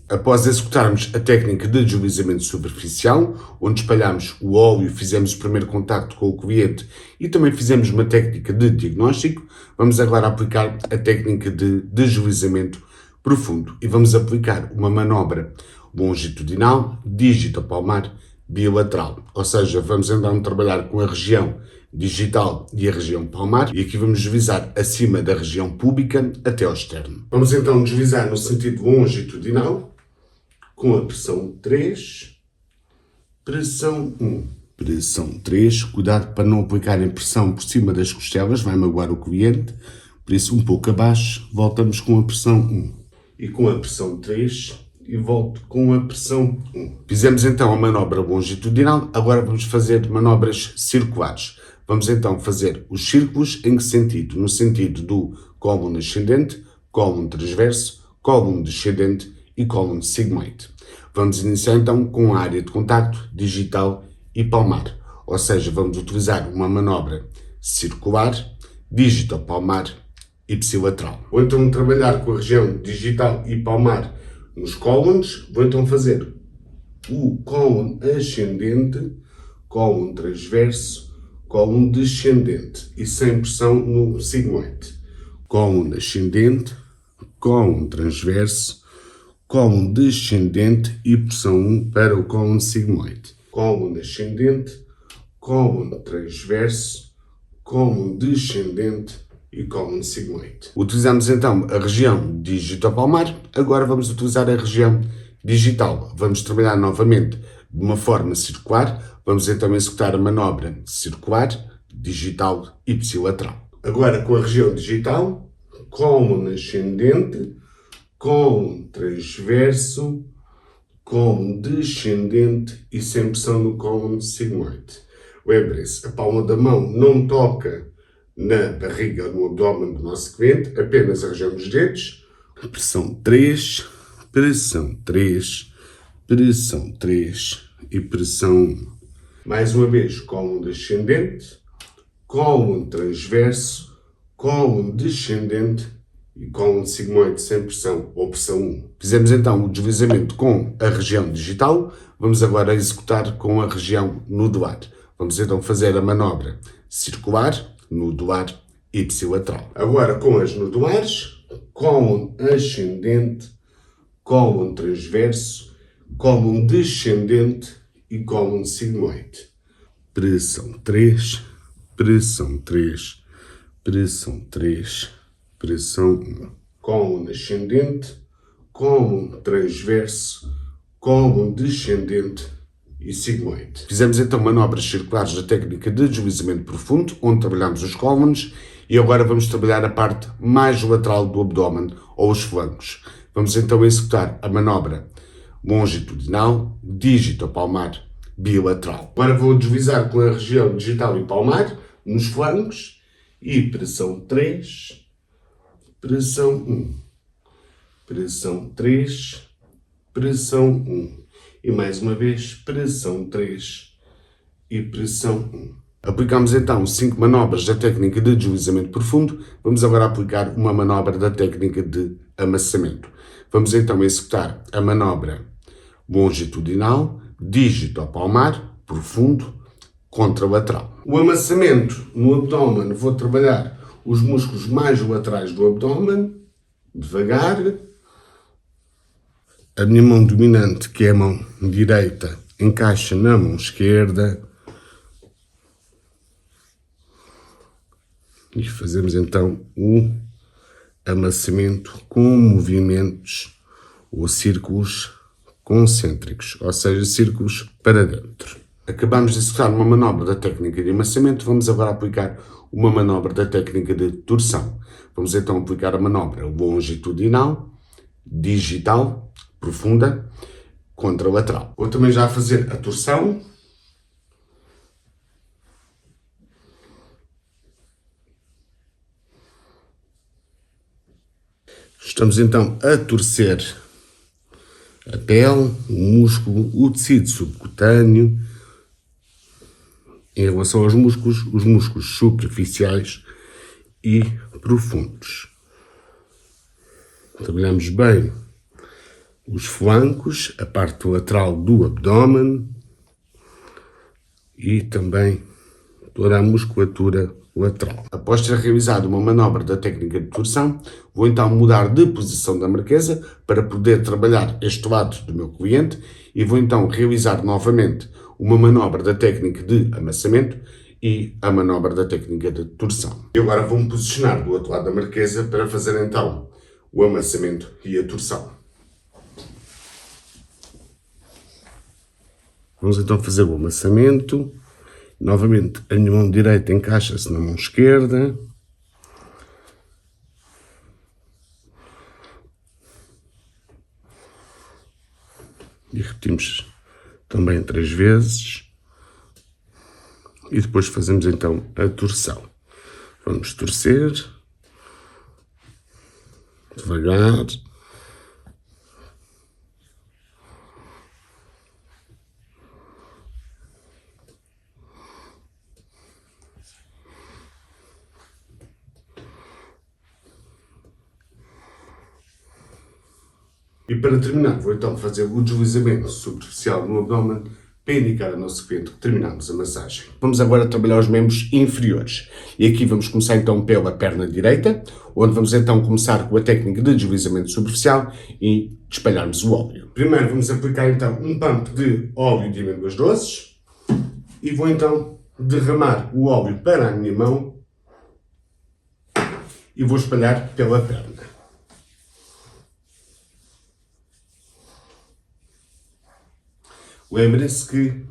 Após executarmos a técnica de deslizamento superficial, onde espalhamos o óleo, fizemos o primeiro contacto com o cliente e também fizemos uma técnica de diagnóstico, vamos agora aplicar a técnica de deslizamento profundo e vamos aplicar uma manobra longitudinal, dígito-palmar, bilateral. Ou seja, vamos então trabalhar com a região digital e a região palmar e aqui vamos deslizar acima da região púbica até ao externo. Vamos então deslizar no sentido longitudinal, com a pressão 3, pressão 1. Pressão 3, cuidado para não aplicarem pressão por cima das costelas, vai magoar o cliente, por isso um pouco abaixo, voltamos com a pressão 1. E com a pressão 3, e volto com a pressão 1. Fizemos então a manobra longitudinal, agora vamos fazer manobras circulares. Vamos então fazer os círculos em que sentido? No sentido do cólon ascendente, cólon transverso, cólon descendente e cólon sigmoide. Vamos iniciar então com a área de contacto digital e palmar, ou seja, vamos utilizar uma manobra circular, dígito-palmar e ipsilateral. Vou então trabalhar com a região digital e palmar nos cólons, vou então fazer o cólon ascendente, cólon transverso, cólon descendente e sem pressão no sigmoide. Cólon ascendente, cólon transverso, cólon descendente e pressão 1 para o cólon sigmoide. Cólon ascendente, cólon transverso, cólon descendente e cólon sigmoide. Utilizamos então a região dígito-palmar, agora vamos utilizar a região digital. Vamos trabalhar novamente de uma forma circular, vamos então executar a manobra circular, digital e ipsilateral. Agora com a região digital, cólon ascendente, cólon transverso, cólon descendente e sem pressão no cólon sigmoide. Lembrem-se, a palma da mão não toca na barriga, no abdômen do nosso cliente, apenas a região dos dedos. Pressão 3, pressão 3, pressão 3 e pressão 1. Mais uma vez, cólon descendente, cólon transverso, cólon descendente e cólon sigmoide sem pressão ou pressão 1. Fizemos então o deslizamento com a região digital, vamos agora executar com a região nodular. Vamos então fazer a manobra circular, nodular e ipsilateral. Agora com as nodulares, cólon ascendente, cólon transverso, cólon descendente e cólon sigmoide. Pressão 3, pressão 3, pressão 3, pressão 1. Cólon ascendente, cólon transverso, cólon descendente e sigmoide. Fizemos então manobras circulares da técnica de deslizamento profundo, onde trabalhamos os cólons, e agora vamos trabalhar a parte mais lateral do abdômen ou os flancos. Vamos então executar a manobra longitudinal, dígito-palmar, bilateral. Agora vou deslizar com a região digital e palmar nos flancos e pressão 3, pressão 1, pressão 3, pressão 1. E mais uma vez, pressão 3 e pressão 1. Aplicamos então 5 manobras da técnica de deslizamento profundo. Vamos agora aplicar uma manobra da técnica de amassamento. Vamos então executar a manobra longitudinal, dígito-palmar, profundo, contralateral. O amassamento no abdômen, vou trabalhar os músculos mais laterais do abdômen, devagar. A minha mão dominante, que é a mão direita, encaixa na mão esquerda. E fazemos então o amassamento com movimentos ou círculos concêntricos, ou seja, círculos para dentro. Acabamos de executar uma manobra da técnica de amassamento, vamos agora aplicar uma manobra da técnica de torção. Vamos então aplicar a manobra longitudinal, digital, profunda, contralateral. Vou também já fazer a torção. Estamos então a torcer a pele, o músculo, o tecido subcutâneo. Em relação aos músculos, os músculos superficiais e profundos. Trabalhamos bem os flancos, a parte lateral do abdômen e também toda a musculatura lateral. Após ter realizado uma manobra da técnica de torção, vou então mudar de posição da marquesa para poder trabalhar este lado do meu cliente e vou então realizar novamente uma manobra da técnica de amassamento e a manobra da técnica de torção. E agora vou-me posicionar do outro lado da marquesa para fazer então o amassamento e a torção. Vamos então fazer o amassamento. Novamente, a minha mão direita encaixa-se na mão esquerda. E repetimos também 3 vezes. E depois fazemos então a torção. Vamos torcer. Devagar. E para terminar, vou então fazer o deslizamento superficial no abdômen para indicar ao nosso cliente que terminamos a massagem. Vamos agora trabalhar os membros inferiores. E aqui vamos começar então pela perna direita, onde vamos então começar com a técnica de deslizamento superficial e espalharmos o óleo. Primeiro vamos aplicar então um pump de óleo de amêndoas doces e vou então derramar o óleo para a minha mão e vou espalhar pela perna. Lembrem-se que,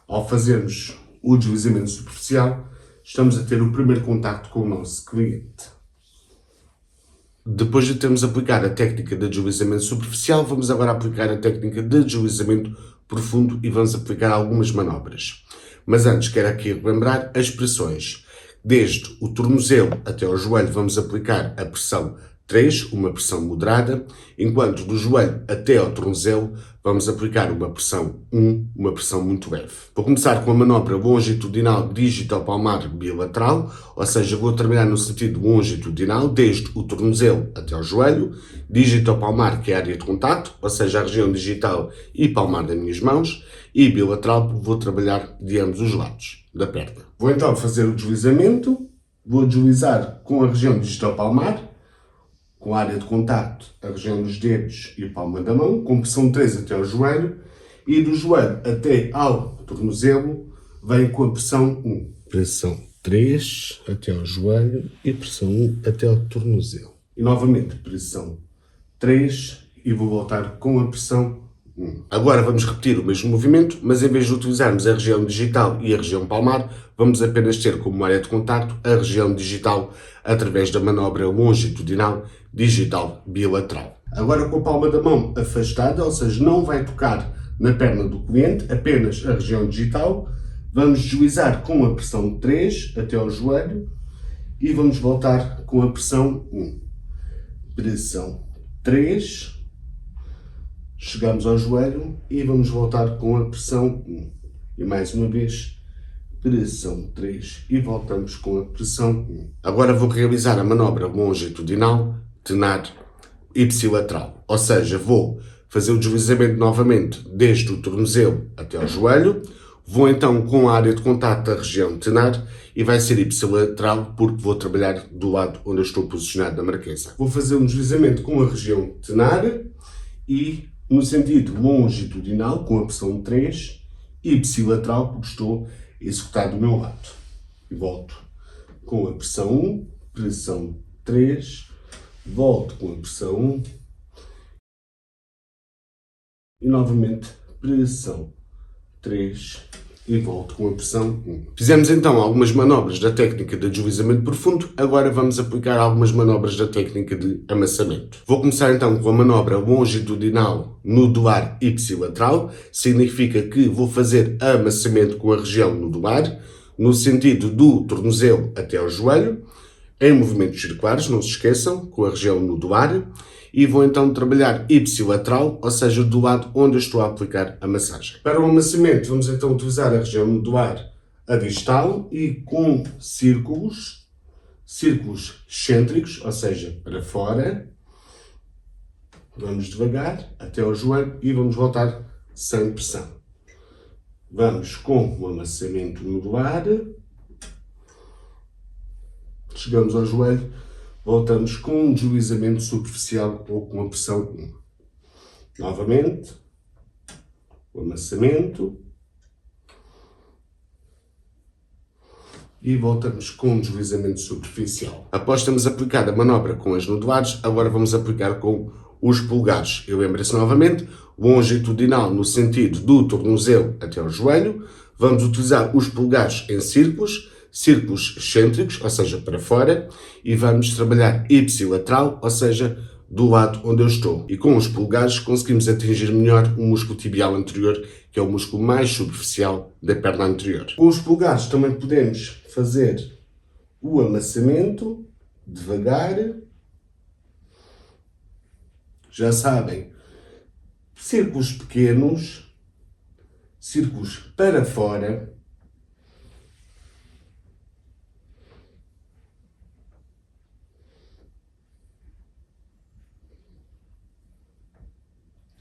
ao fazermos o deslizamento superficial, estamos a ter o primeiro contacto com o nosso cliente. Depois de termos aplicado a técnica de deslizamento superficial, vamos agora aplicar a técnica de deslizamento profundo e vamos aplicar algumas manobras. Mas antes, quero aqui lembrar as pressões. Desde o tornozelo até ao joelho, vamos aplicar a pressão 3, uma pressão moderada, enquanto do joelho até ao tornozelo vamos aplicar uma pressão 1, uma pressão muito leve. Vou começar com a manobra longitudinal digital palmar bilateral, ou seja, vou trabalhar no sentido longitudinal, desde o tornozelo até ao joelho, digital palmar, que é a área de contacto, ou seja, a região digital e palmar das minhas mãos, e bilateral, vou trabalhar de ambos os lados da perna. Vou então fazer o deslizamento, vou deslizar com a região digital palmar, com a área de contacto, a região dos dedos e a palma da mão, com pressão 3 até ao joelho, e do joelho até ao tornozelo, vem com a pressão 1. Pressão 3 até ao joelho e pressão 1 até ao tornozelo. E novamente, pressão 3 e vou voltar com a pressão 1. Agora vamos repetir o mesmo movimento, mas em vez de utilizarmos a região digital e a região palmar, vamos apenas ter como área de contacto a região digital através da manobra longitudinal digital bilateral. Agora com a palma da mão afastada, ou seja, não vai tocar na perna do cliente, apenas a região digital, vamos deslizar com a pressão 3 até ao joelho e vamos voltar com a pressão 1. Pressão 3, chegamos ao joelho e vamos voltar com a pressão 1. E mais uma vez, pressão 3 e voltamos com a pressão 1. Agora vou realizar a manobra longitudinal, tenar ipsilateral. Ou seja, vou fazer o deslizamento novamente desde o tornozelo até ao joelho, vou então com a área de contacto da região tenar e vai ser ipsilateral porque vou trabalhar do lado onde eu estou posicionado na marquesa. Vou fazer um deslizamento com a região tenar e no sentido longitudinal com a pressão 3 e ipsilateral porque estou a executar do meu lado. E volto com a pressão 1, pressão 3, volto com a pressão 1 e novamente pressão 3 e volto com a pressão 1. Fizemos então algumas manobras da técnica de deslizamento profundo, agora vamos aplicar algumas manobras da técnica de amassamento. Vou começar então com a manobra longitudinal nodular ipsilateral, significa que vou fazer amassamento com a região nodular, no sentido do tornozelo até ao joelho, em movimentos circulares, não se esqueçam, com a região nodular, e vou então trabalhar ipsilateral, ou seja, do lado onde eu estou a aplicar a massagem. Para o amassamento, vamos então utilizar a região nodular a distal e com círculos excêntricos, ou seja, para fora. Vamos devagar até ao joelho e vamos voltar sem pressão. Vamos com o amassamento nodular. Chegamos ao joelho, voltamos com um deslizamento superficial ou com a pressão 1. Novamente, o amassamento. E voltamos com um deslizamento superficial. Após termos aplicado a manobra com as nodulares, agora vamos aplicar com os polegares. E lembre-se novamente, longitudinal no sentido do tornozelo até ao joelho. Vamos utilizar os polegares em círculos excêntricos, ou seja, para fora, e vamos trabalhar ipsilateral, ou seja, do lado onde eu estou. E com os polegares conseguimos atingir melhor o músculo tibial anterior, que é o músculo mais superficial da perna anterior. Com os polegares também podemos fazer o amassamento, devagar. Já sabem, círculos pequenos, círculos para fora.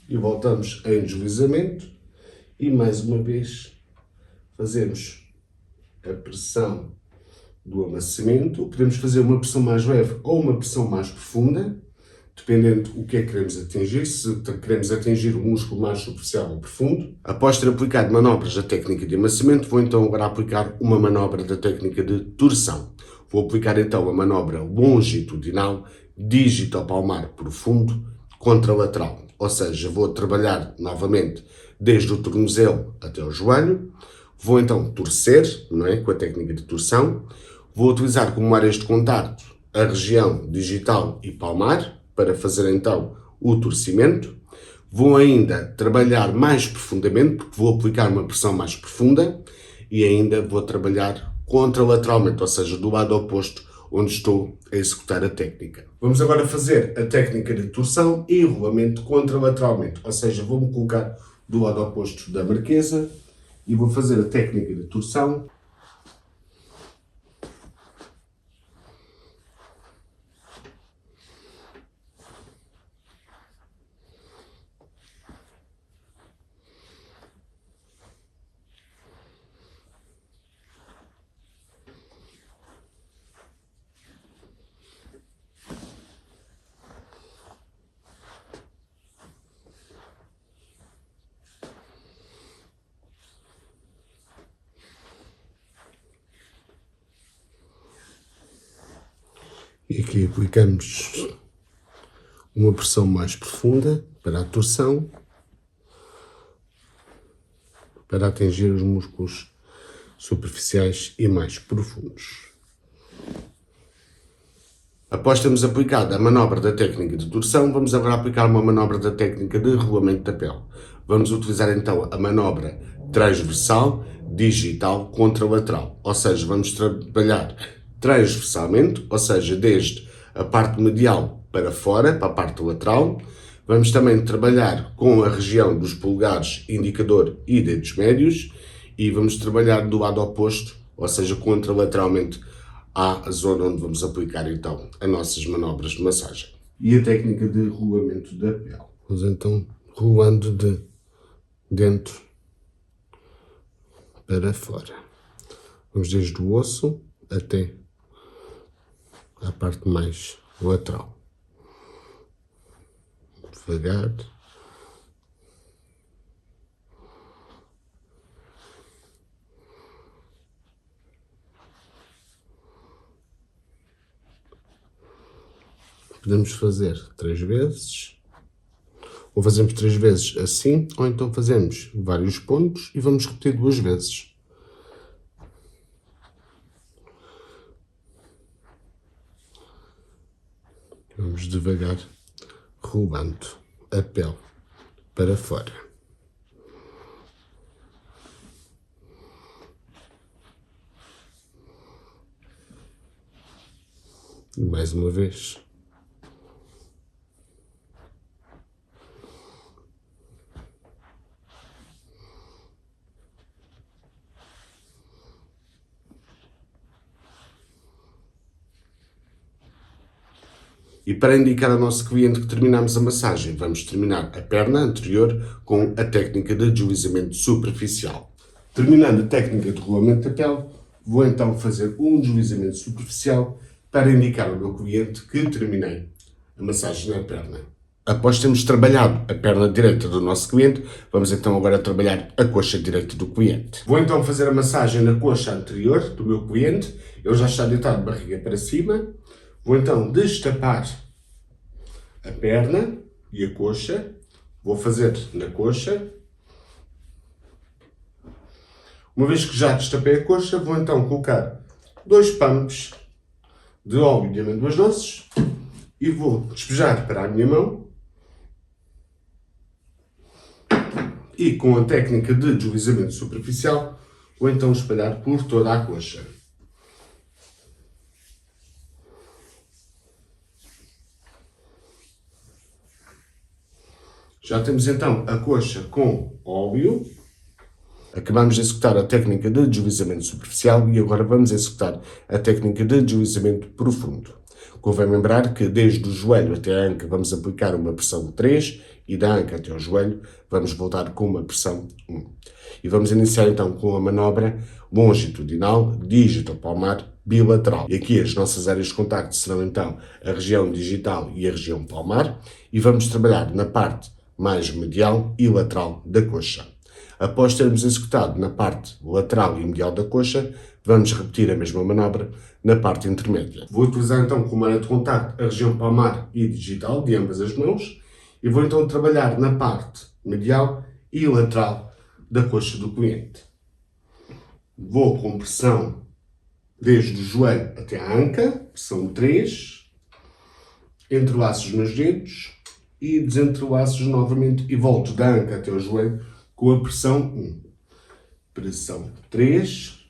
E voltamos em deslizamento e mais uma vez fazemos a pressão do amassamento. Podemos fazer uma pressão mais leve ou uma pressão mais profunda, dependendo do que é que queremos atingir, se queremos atingir o músculo mais superficial ou profundo. Após ter aplicado manobras da técnica de amassamento, vou então agora aplicar uma manobra da técnica de torção. Vou aplicar então a manobra longitudinal, dígito-palmar profundo, contralateral. Ou seja, vou trabalhar novamente desde o tornozelo até o joelho. Vou então torcer, não é? Com a técnica de torção. Vou utilizar como áreas de contacto a região digital e palmar, para fazer então o torcimento. Vou ainda trabalhar mais profundamente, porque vou aplicar uma pressão mais profunda, e ainda vou trabalhar contralateralmente, ou seja, do lado oposto onde estou a executar a técnica. Vamos agora fazer a técnica de torção e rolamento contralateralmente, ou seja, vou-me colocar do lado oposto da marquesa e vou fazer a técnica de torção. E aqui aplicamos uma pressão mais profunda para a torção, para atingir os músculos superficiais e mais profundos. Após termos aplicado a manobra da técnica de torção, vamos agora aplicar uma manobra da técnica de rolamento da pele. Vamos utilizar então a manobra transversal, digital, contralateral. Ou seja, vamos trabalhar transversalmente, ou seja, desde a parte medial para fora, para a parte lateral. Vamos também trabalhar com a região dos polegares, indicador e dedos médios. E vamos trabalhar do lado oposto, ou seja, contralateralmente à zona onde vamos aplicar então as nossas manobras de massagem. E a técnica de rolamento da pele. Vamos então rolando de dentro para fora. Vamos desde o osso até a parte mais lateral. Devagar. podemos fazer 3 vezes, ou fazemos 3 vezes assim, ou então fazemos vários pontos e vamos repetir 2 vezes. Vamos devagar rolando a pele para fora. E mais uma vez. E para indicar ao nosso cliente que terminamos a massagem, vamos terminar a perna anterior com a técnica de deslizamento superficial. Terminando a técnica de rolamento da pele, vou então fazer um deslizamento superficial para indicar ao meu cliente que terminei a massagem na perna. Após termos trabalhado a perna direita do nosso cliente, vamos então agora trabalhar a coxa direita do cliente. Vou então fazer a massagem na coxa anterior do meu cliente. Ele já está deitado de barriga para cima. Vou então destapar a perna e a coxa. Vou fazer na coxa. Uma vez que já destapei a coxa, vou então colocar 2 pumps de óleo de amêndoas doces e vou despejar para a minha mão. E com a técnica de deslizamento superficial, vou então espalhar por toda a coxa. Já temos então a coxa com óleo. Acabamos de executar a técnica de deslizamento superficial e agora vamos executar a técnica de deslizamento profundo. Convém lembrar que desde o joelho até a anca vamos aplicar uma pressão 3 e da anca até ao joelho vamos voltar com uma pressão 1. E vamos iniciar então com a manobra longitudinal, digital palmar, bilateral. E aqui as nossas áreas de contacto serão então a região digital e a região palmar e vamos trabalhar na parte mais medial e lateral da coxa. Após termos executado na parte lateral e medial da coxa, vamos repetir a mesma manobra na parte intermédia. Vou utilizar então como área de contacto a região palmar e digital de ambas as mãos e vou então trabalhar na parte medial e lateral da coxa do cliente. Vou com pressão desde o joelho até a anca, pressão 3, entrelaço os meus dedos e desentrelaço novamente e volto da anca até o joelho com a pressão 1. Pressão 3,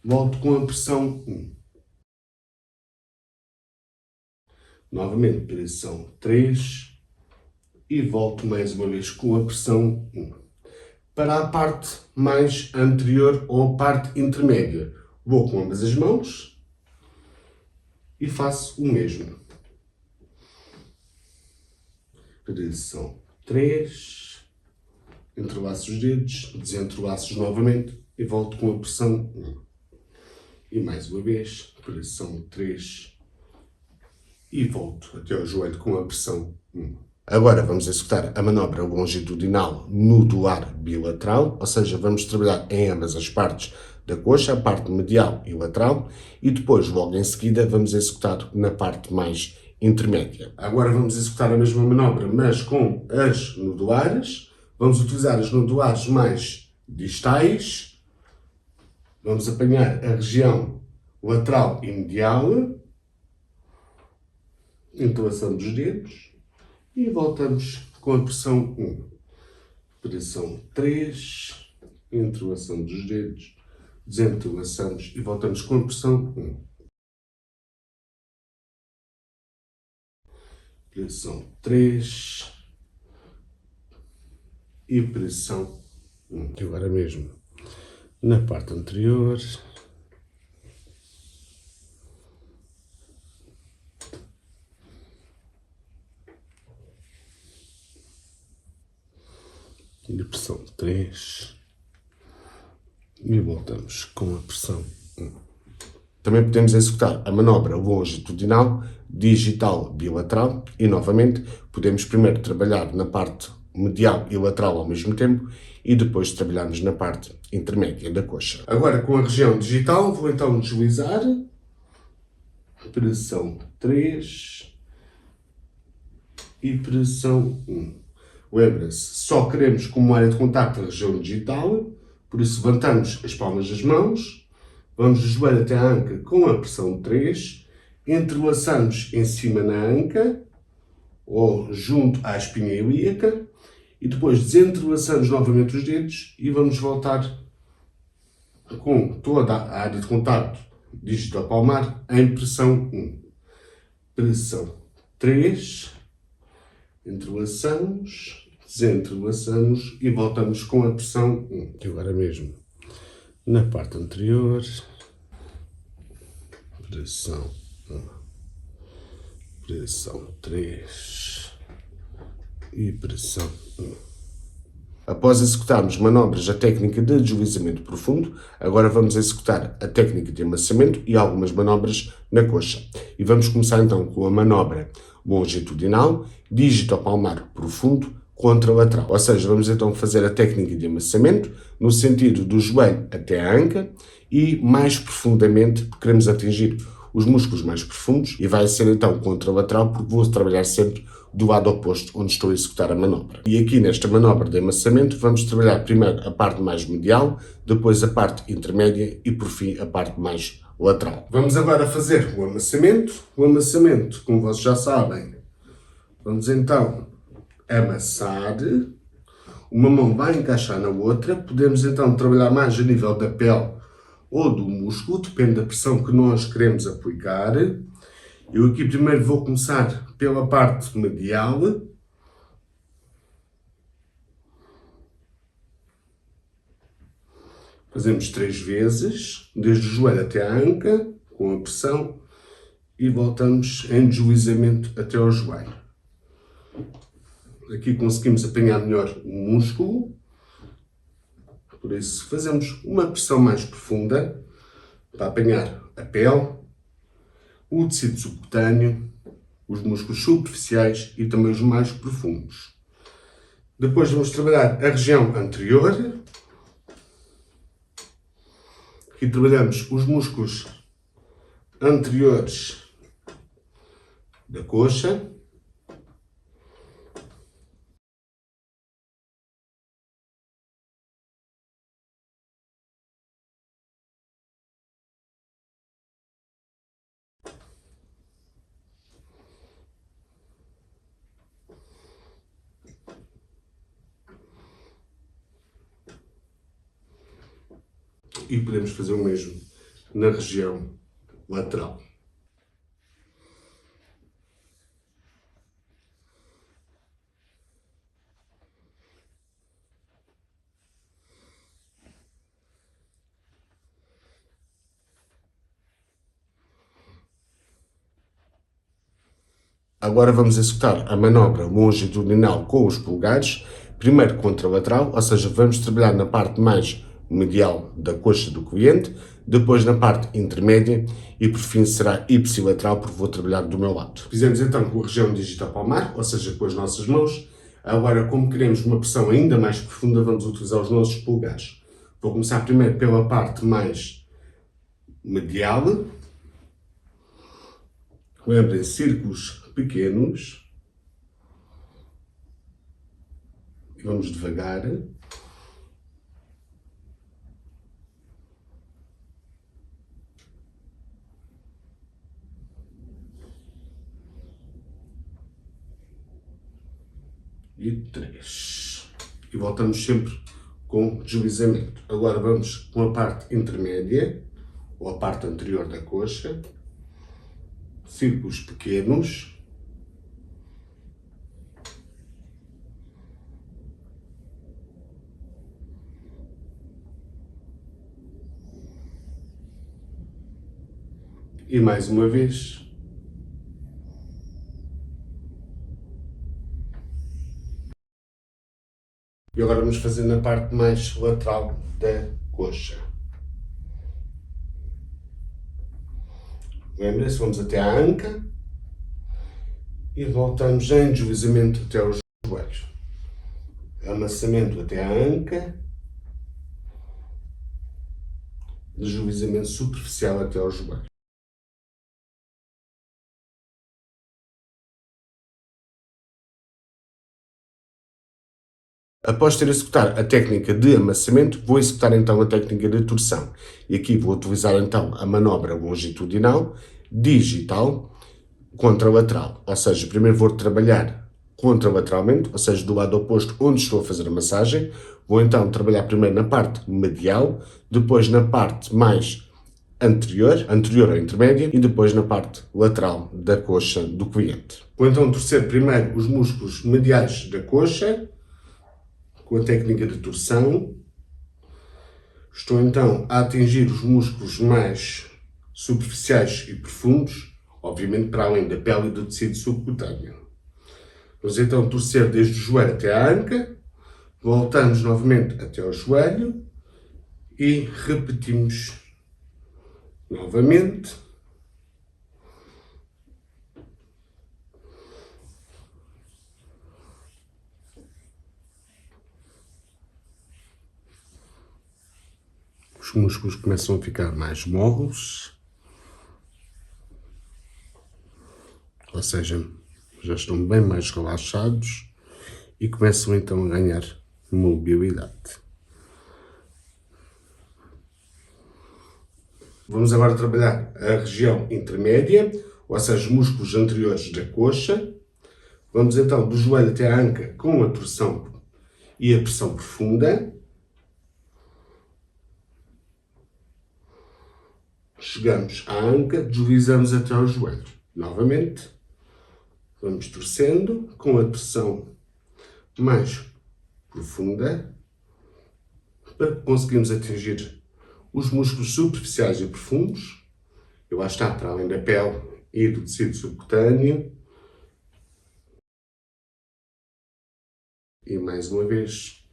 volto com a pressão 1. Novamente pressão 3 e volto mais uma vez com a pressão 1. Para a parte mais anterior ou parte intermédia, vou com ambas as mãos e faço o mesmo. Pressão 3, entrelaço os dedos, desentrelaço novamente e volto com a pressão 1. E mais uma vez, pressão 3 e volto até ao joelho com a pressão 1. Agora vamos executar a manobra longitudinal nodular bilateral, ou seja, vamos trabalhar em ambas as partes da coxa, a parte medial e lateral, e depois, logo em seguida, vamos executar na parte mais intermédia. Agora vamos executar a mesma manobra, mas com as nodulares. Vamos utilizar as nodulares mais distais. Vamos apanhar a região lateral e medial. Entrelaçamos os dedos e voltamos com a pressão 1. Pressão 3, entrelaçamos os dedos, desentrelaçamos e voltamos com a pressão 1. Pressão 3 e pressão 1. Agora mesmo na parte anterior. E pressão 3 e voltamos com a pressão 1. Também podemos executar a manobra longitudinal, digital bilateral e novamente podemos primeiro trabalhar na parte medial e lateral ao mesmo tempo e depois trabalharmos na parte intermédia da coxa. Agora com a região digital vou então deslizar, pressão 3 e pressão 1. Lembra-se, só queremos como área de contacto a região digital, por isso levantamos as palmas das mãos, vamos do joelho até a anca com a pressão 3, entrelaçamos em cima na anca, ou junto à espinha ilíaca, e depois desentrelaçamos novamente os dedos e vamos voltar com toda a área de contacto digital palmar em pressão 1. Pressão 3, entrelaçamos, desentrelaçamos e voltamos com a pressão 1. E agora mesmo, na parte anterior, pressão 1, pressão 3 e pressão 1. Após executarmos manobras da técnica de deslizamento profundo, agora vamos executar a técnica de amassamento e algumas manobras na coxa. E vamos começar então com a manobra longitudinal, dígito-palmar profundo, contralateral. Ou seja, vamos então fazer a técnica de amassamento no sentido do joelho até a anca e mais profundamente, porque queremos atingir os músculos mais profundos, e vai ser então contralateral, porque vou trabalhar sempre do lado oposto onde estou a executar a manobra. E aqui nesta manobra de amassamento vamos trabalhar primeiro a parte mais medial, depois a parte intermédia e por fim a parte mais lateral. Vamos agora fazer o amassamento. O amassamento, como vocês já sabem, vamos então amassar. Uma mão vai encaixar na outra. Podemos então trabalhar mais a nível da pele ou do músculo, depende da pressão que nós queremos aplicar. Eu aqui primeiro vou começar pela parte medial. Fazemos 3 vezes, desde o joelho até a anca, com a pressão, e voltamos em deslizamento até ao joelho. Aqui conseguimos apanhar melhor o músculo, por isso fazemos uma pressão mais profunda para apanhar a pele, o tecido subcutâneo, os músculos superficiais e também os mais profundos. Depois vamos trabalhar a região anterior. Aqui trabalhamos os músculos anteriores da coxa. E podemos fazer o mesmo na região lateral. Agora vamos executar a manobra longitudinal com os polegares, primeiro contralateral, ou seja, vamos trabalhar na parte mais medial da coxa do cliente, depois na parte intermédia e por fim será ipsilateral, porque vou trabalhar do meu lado. Fizemos então com a região digital palmar, ou seja, com as nossas mãos. Agora, como queremos uma pressão ainda mais profunda, vamos utilizar os nossos polegares. Vou começar primeiro pela parte mais medial. Lembrem, círculos pequenos. E vamos devagar. E 3. E voltamos sempre com deslizamento. Agora vamos com a parte intermédia, ou a parte anterior da coxa. Círculos pequenos. E mais uma vez. E agora vamos fazer na parte mais lateral da coxa. Lembra-se, vamos até à anca e voltamos em deslizamento até aos joelhos. Amassamento até à anca, deslizamento superficial até aos joelhos. Após ter executar a técnica de amassamento, vou executar então a técnica de torção. E aqui vou utilizar então a manobra longitudinal, digital, contralateral. Ou seja, primeiro vou trabalhar contralateralmente, ou seja, do lado oposto onde estou a fazer a massagem. Vou então trabalhar primeiro na parte medial, depois na parte mais anterior ou intermédia, e depois na parte lateral da coxa do cliente. Vou então torcer primeiro os músculos mediais da coxa, com a técnica de torção. Estou então a atingir os músculos mais superficiais e profundos, obviamente para além da pele e do tecido subcutâneo. Vamos então torcer desde o joelho até a anca, voltamos novamente até ao joelho e repetimos novamente. Os músculos começam a ficar mais moles, ou seja, já estão bem mais relaxados e começam então a ganhar mobilidade. Vamos agora trabalhar a região intermédia, ou seja, os músculos anteriores da coxa. Vamos então do joelho até a anca com a torção e a pressão profunda. Chegamos à anca, deslizamos até ao joelho. Novamente, vamos torcendo com a pressão mais profunda para conseguirmos atingir os músculos superficiais e profundos. E lá está, para além da pele e do tecido subcutâneo. E mais uma vez,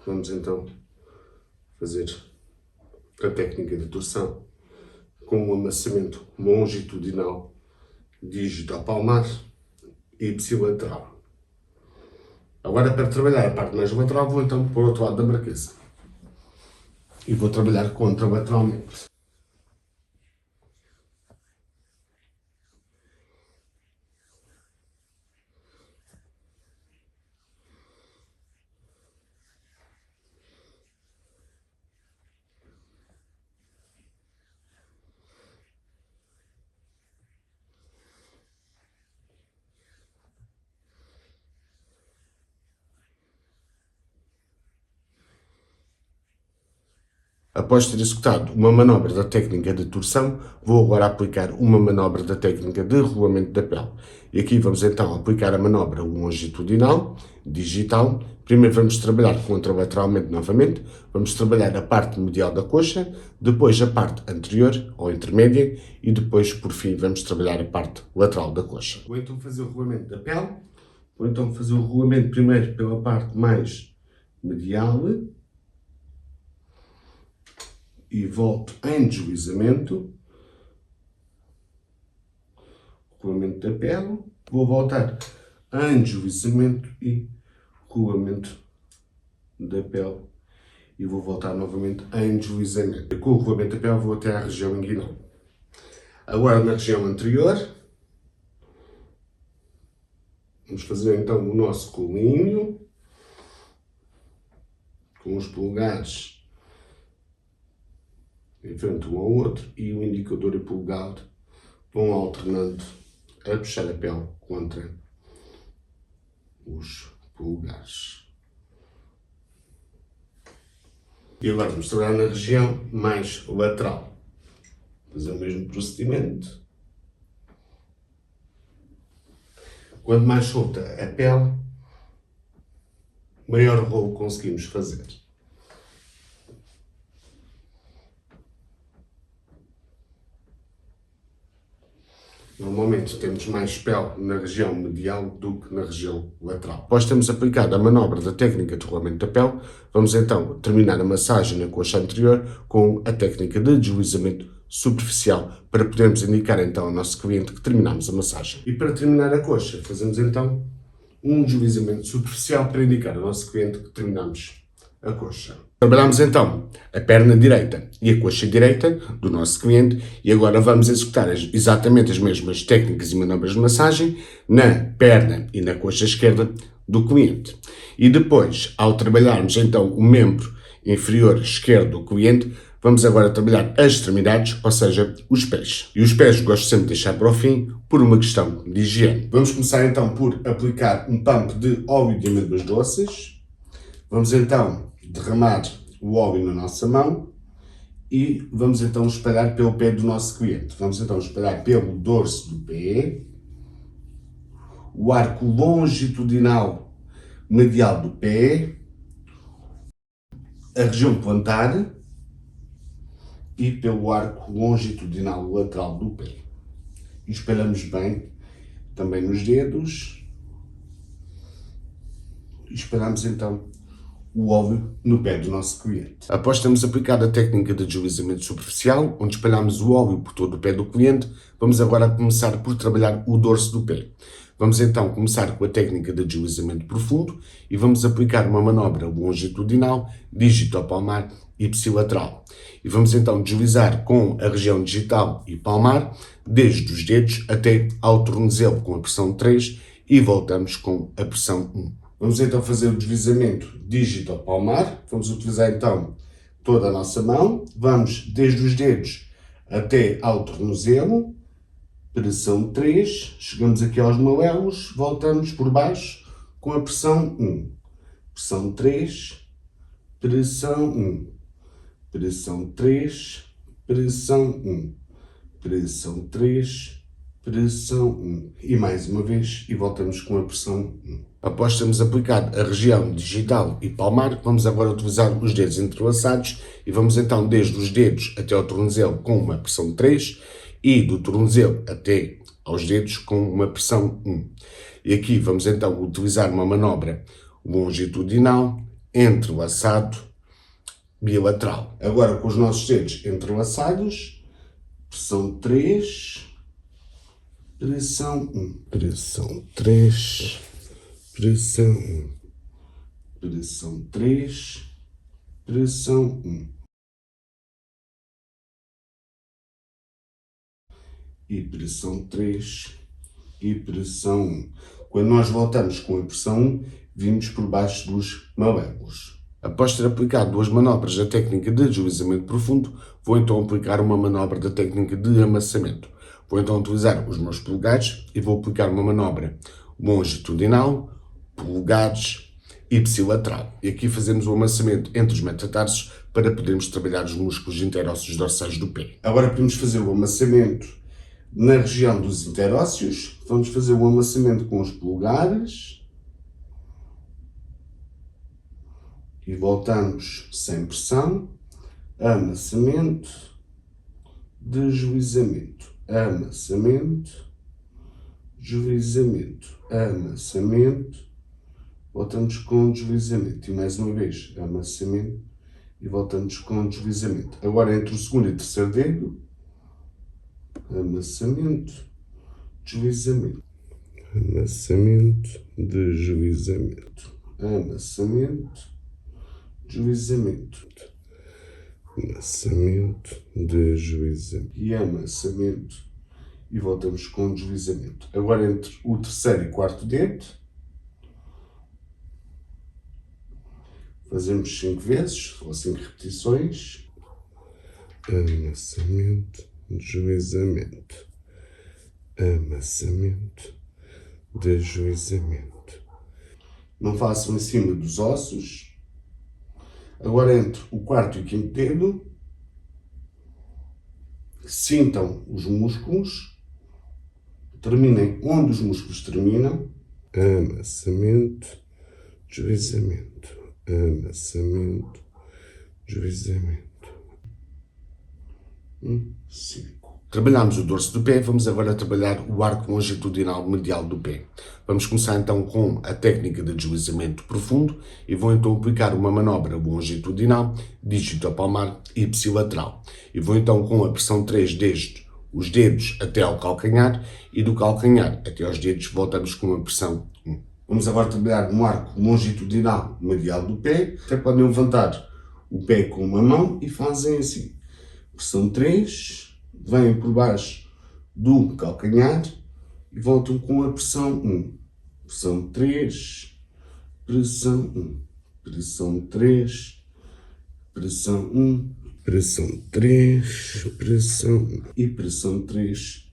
vamos então fazer a técnica de torção com um amassamento longitudinal, digital palmar e ipsilateral. Agora, para trabalhar a parte mais lateral, vou então para o outro lado da marquesa. E vou trabalhar contralateralmente. Após ter executado uma manobra da técnica de torção, vou agora aplicar uma manobra da técnica de rolamento da pele. E aqui vamos então aplicar a manobra longitudinal, digital. Primeiro vamos trabalhar contralateralmente novamente, vamos trabalhar a parte medial da coxa, depois a parte anterior ou intermédia e depois, por fim, vamos trabalhar a parte lateral da coxa. Vou então fazer o rolamento da pele. Vou então fazer o rolamento primeiro pela parte mais medial. E volto em deslizamento, rolamento da pele, vou voltar em deslizamento e rolamento da pele e vou voltar novamente em deslizamento. Com o rolamento da pele vou até à região inguinal. Agora na região anterior, vamos fazer então o nosso colinho, com os polegares em frente um ao outro e o indicador e o polegar vão alternando a puxar a pele contra os polegares. E agora vamos trabalhar na região mais lateral. Fazer o mesmo procedimento. Quanto mais solta a pele, maior rolo conseguimos fazer. Normalmente temos mais pele na região medial do que na região lateral. Após termos aplicado a manobra da técnica de rolamento da pele, vamos então terminar a massagem na coxa anterior com a técnica de deslizamento superficial, para podermos indicar então ao nosso cliente que terminamos a massagem. E para terminar a coxa, fazemos então um deslizamento superficial para indicar ao nosso cliente que terminamos a coxa. Trabalhamos então a perna direita e a coxa direita do nosso cliente e agora vamos executar exatamente as mesmas técnicas e manobras de massagem na perna e na coxa esquerda do cliente. E depois, ao trabalharmos então o membro inferior esquerdo do cliente, vamos agora trabalhar as extremidades, ou seja, os pés. E os pés gosto sempre de deixar para o fim, por uma questão de higiene. Vamos começar então por aplicar um pump de óleo de amêndoas doces. Vamos então derramar o óleo na nossa mão e vamos então espalhar pelo pé do nosso cliente. Vamos então espalhar pelo dorso do pé, o arco longitudinal medial do pé, a região plantar e pelo arco longitudinal lateral do pé. E espalhamos bem também nos dedos. E espalhamos então o óleo no pé do nosso cliente. Após termos aplicado a técnica de deslizamento superficial, onde espalhamos o óleo por todo o pé do cliente, vamos agora começar por trabalhar o dorso do pé. Vamos então começar com a técnica de deslizamento profundo e vamos aplicar uma manobra longitudinal, digitopalmar e ipsilateral. E vamos então deslizar com a região digital e palmar, desde os dedos até ao tornozelo com a pressão 3 e voltamos com a pressão 1. Vamos então fazer o deslizamento digitopalmar. Vamos utilizar então toda a nossa mão. Vamos desde os dedos até ao tornozelo. Pressão 3. Chegamos aqui aos malelos. Voltamos por baixo com a pressão 1. Pressão 3. Pressão 1. Pressão 3. Pressão 1. Pressão 3. Pressão 1. E mais uma vez, e voltamos com a pressão 1. Após termos aplicado a região digital e palmar, vamos agora utilizar os dedos entrelaçados e vamos então desde os dedos até ao tornozelo com uma pressão 3 e do tornozelo até aos dedos com uma pressão 1. E aqui vamos então utilizar uma manobra longitudinal, entrelaçado, bilateral. Agora com os nossos dedos entrelaçados, pressão 3, pressão 1, pressão 3, pressão 1, pressão 3, pressão 1 e pressão 3 e pressão 1. Quando nós voltamos com a pressão 1, vimos por baixo dos malelos. Após ter aplicado duas manobras da técnica de deslizamento profundo, vou então aplicar uma manobra da técnica de amassamento. Vou então utilizar os meus polegares e vou aplicar uma manobra longitudinal, polegares e ipsilateral. E aqui fazemos o amassamento entre os metatarsos para podermos trabalhar os músculos interósseos dorsais do pé. Agora podemos fazer o amassamento na região dos interósseos. Vamos fazer o amassamento com os polegares e voltamos sem pressão. Amassamento, deslizamento, amassamento, deslizamento, amassamento, voltamos com deslizamento e mais uma vez amassamento e voltamos com deslizamento. Agora entre o segundo e o terceiro dedo, amassamento, deslizamento, amassamento, deslizamento, amassamento, deslizamento, amassamento, deslizamento e amassamento e voltamos com deslizamento. Agora entre o terceiro e quarto dedo, fazemos 5 vezes, ou 5 repetições. Amassamento, deslizamento, amassamento, deslizamento. Não façam em cima dos ossos. Agora entre o quarto e o quinto dedo, sintam os músculos, terminem onde os músculos terminam. Amassamento, deslizamento, amassamento, deslizamento. 5. Trabalhamos o dorso do pé, vamos agora trabalhar o arco longitudinal medial do pé. Vamos começar então com a técnica de deslizamento profundo e vou então aplicar uma manobra longitudinal, digitopalmar e ipsilateral. E vou então com a pressão 3 desde os dedos até ao calcanhar e do calcanhar até aos dedos voltamos com a pressão 1. Vamos agora trabalhar um arco longitudinal medial do pé. Até podem levantar o pé com uma mão e fazem assim. Pressão 3, vêm por baixo do calcanhar e voltam com a pressão 1. Pressão 3, pressão 1, pressão 3, pressão 1, pressão 3, pressão 1 e pressão 3,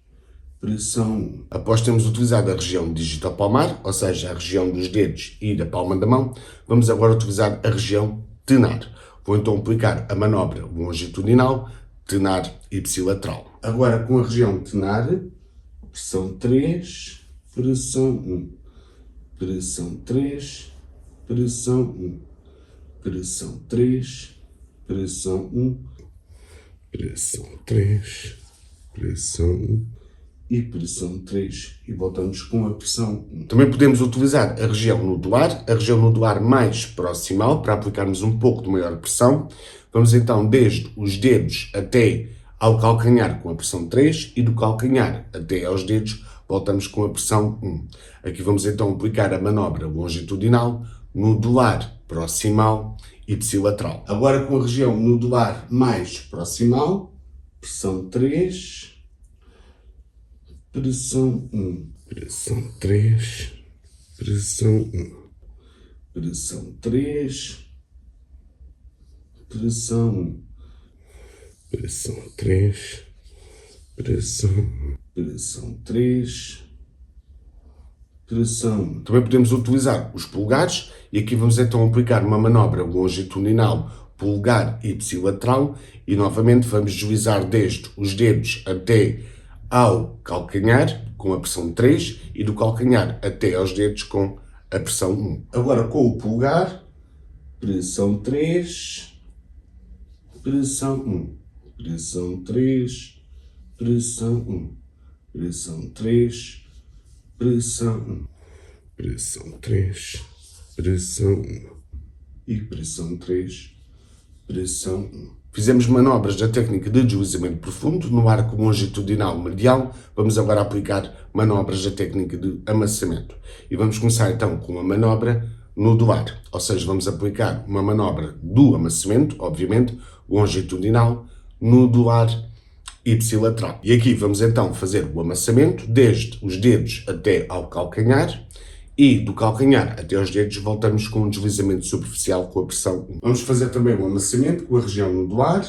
pressão 1. Após termos utilizado a região digitopalmar, ou seja, a região dos dedos e da palma da mão, vamos agora utilizar a região tenar. Vou então aplicar a manobra longitudinal, tenar ipsilateral. Agora com a região tenar, pressão 3, pressão 1, pressão 3, pressão 1, pressão 3, pressão 1, pressão 3, pressão 1 e pressão 3 e voltamos com a pressão 1. Também podemos utilizar a região nodular mais proximal para aplicarmos um pouco de maior pressão. Vamos então desde os dedos até ao calcanhar com a pressão 3 e do calcanhar até aos dedos voltamos com a pressão 1. Aqui vamos então aplicar a manobra longitudinal, nodular, proximal e ipsilateral. Agora com a região nodular mais proximal, pressão 3, pressão 1, pressão 3, pressão 1, pressão 3, pressão 1, pressão 3, pressão 1, pressão 3, pressão 1. Também podemos utilizar os polegares e aqui vamos então aplicar uma manobra longitudinal, polegar e ipsilateral e novamente vamos deslizar desde os dedos até ao calcanhar com a pressão 3 e do calcanhar até aos dedos com a pressão 1. Agora com o polegar, pressão 3, pressão 1, pressão 3, pressão 1, pressão 3, pressão 1, pressão 3, pressão 1 e pressão 3, pressão 1. Fizemos manobras da técnica de deslizamento profundo no arco longitudinal medial. Vamos agora aplicar manobras da técnica de amassamento. E vamos começar então com a manobra nodular, ou seja, vamos aplicar uma manobra do amassamento, obviamente, longitudinal, nodular e ipsilateral. E aqui vamos então fazer o amassamento desde os dedos até ao calcanhar. E do calcanhar até aos dedos voltamos com um deslizamento superficial com a pressão 1. Vamos fazer também o amassamento com a região nodular.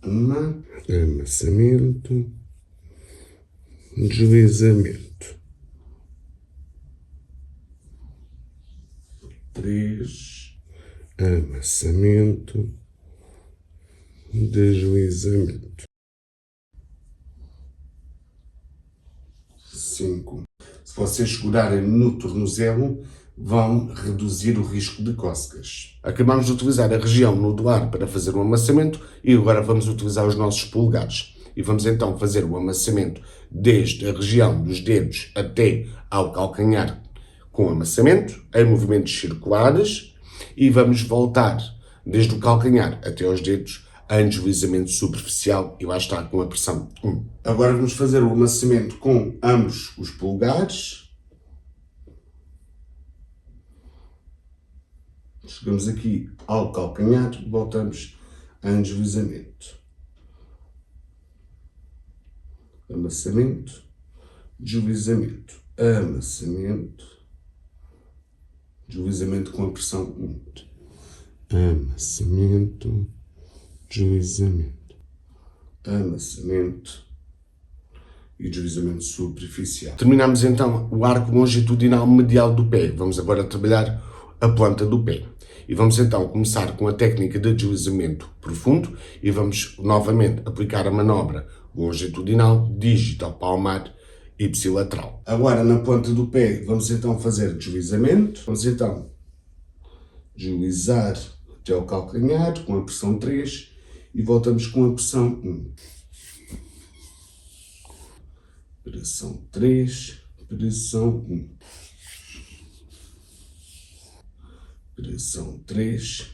Amassamento, deslizamento. 3, amassamento, deslizamento. 5. Se vocês segurarem no tornozelo, vão reduzir o risco de cócegas. Acabamos de utilizar a região nodular para fazer o amassamento e agora vamos utilizar os nossos polegares. E vamos então fazer o amassamento desde a região dos dedos até ao calcanhar com amassamento, em movimentos circulares, e vamos voltar desde o calcanhar até aos dedos em deslizamento superficial e lá está com a pressão 1. Agora vamos fazer o amassamento com ambos os polegares. Chegamos aqui ao calcanhar, voltamos em deslizamento. Amassamento, deslizamento, amassamento, deslizamento com a pressão 1. Amassamento, deslizamento, amassamento e deslizamento superficial. Terminamos então o arco longitudinal medial do pé. Vamos agora trabalhar a planta do pé. E vamos então começar com a técnica de deslizamento profundo e vamos novamente aplicar a manobra longitudinal, digitopalmar e ipsilateral. Agora na planta do pé vamos então fazer deslizamento. Vamos então deslizar até ao calcanhar com a pressão 3 e voltamos com a pressão 1. Pressão 3, pressão 1. Pressão 3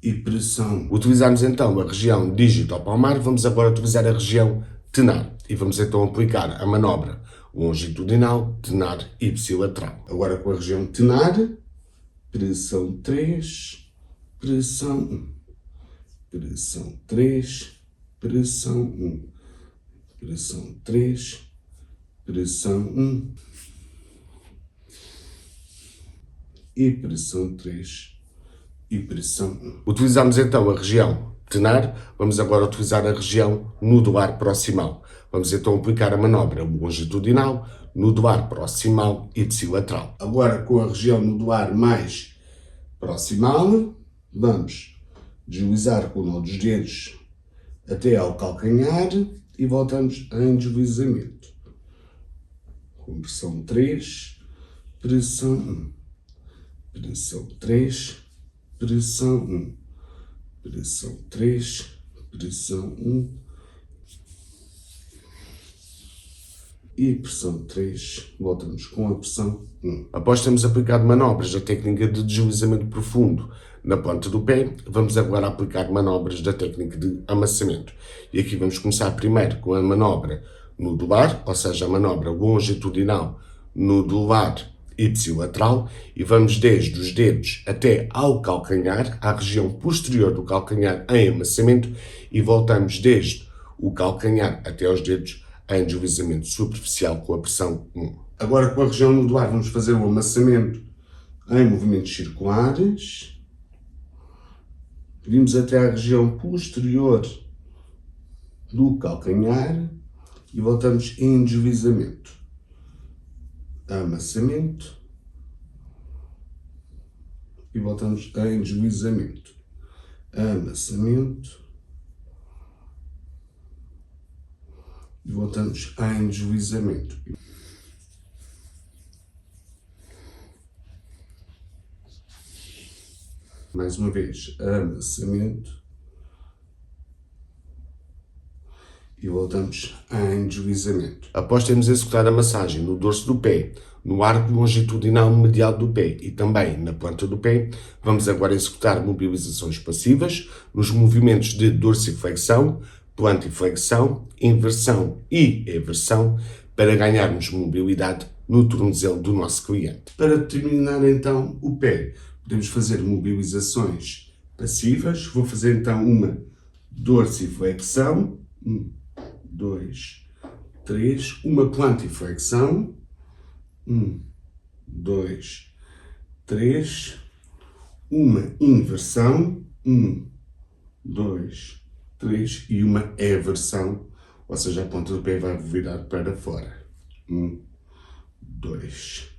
e pressão 1. Utilizamos então a região digitopalmar, vamos agora utilizar a região tenar. E vamos então aplicar a manobra longitudinal, tenar e ipsilateral. Agora com a região tenar, pressão 3, pressão 1. Pressão 3, pressão 1, pressão 3, pressão 1 e pressão 3 e pressão 1. Utilizamos então a região tenar, vamos agora utilizar a região nodular proximal. Vamos então aplicar a manobra longitudinal, nodular proximal e ipsilateral. Agora com a região nodular mais proximal, vamos deslizar com o nó dos dedos até ao calcanhar e voltamos em deslizamento. Com pressão 3, pressão 1, pressão 3, pressão 1, pressão 3, pressão 1 e pressão 3, voltamos com a pressão 1. Após termos aplicado manobras da técnica de deslizamento profundo na planta do pé, vamos agora aplicar manobras da técnica de amassamento. E aqui vamos começar primeiro com a manobra nodular, ou seja, a manobra longitudinal, nodular ipsilateral, e vamos desde os dedos até ao calcanhar, à região posterior do calcanhar em amassamento, e voltamos desde o calcanhar até aos dedos em deslizamento superficial com a pressão 1. Agora com a região nodular vamos fazer o amassamento em movimentos circulares. Vimos até à região posterior do calcanhar e voltamos em deslizamento. Amassamento e voltamos em deslizamento. Amassamento e voltamos em deslizamento. Mais uma vez, amassamento e voltamos em deslizamento. Após termos executado a massagem no dorso do pé, no arco longitudinal medial do pé e também na planta do pé, vamos agora executar mobilizações passivas nos movimentos de dorsiflexão, plantiflexão, inversão e eversão para ganharmos mobilidade no tornozelo do nosso cliente. Para terminar então o pé, podemos fazer mobilizações passivas. Vou fazer então uma dorsiflexão, 1, 2, 3, uma plantiflexão, 1, 2, 3, uma inversão, 1, 2, 3 e uma eversão, ou seja, a ponta do pé vai virar para fora. 1, 2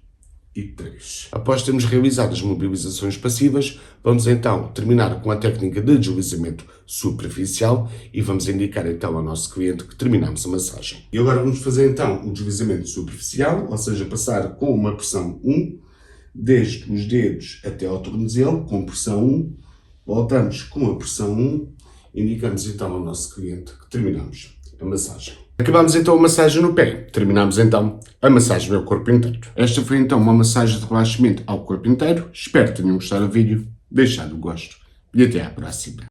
e 3. Após termos realizado as mobilizações passivas, vamos então terminar com a técnica de deslizamento superficial e vamos indicar então ao nosso cliente que terminamos a massagem. E agora vamos fazer então o deslizamento superficial, ou seja, passar com uma pressão 1, desde os dedos até ao tornozelo, com pressão 1, voltamos com a pressão 1, indicamos então ao nosso cliente que terminamos a massagem. Acabamos então a massagem no pé, terminamos então a massagem ao corpo inteiro. Esta foi então uma massagem de relaxamento ao corpo inteiro. Espero que tenham gostado do vídeo, deixado o gosto e até à próxima.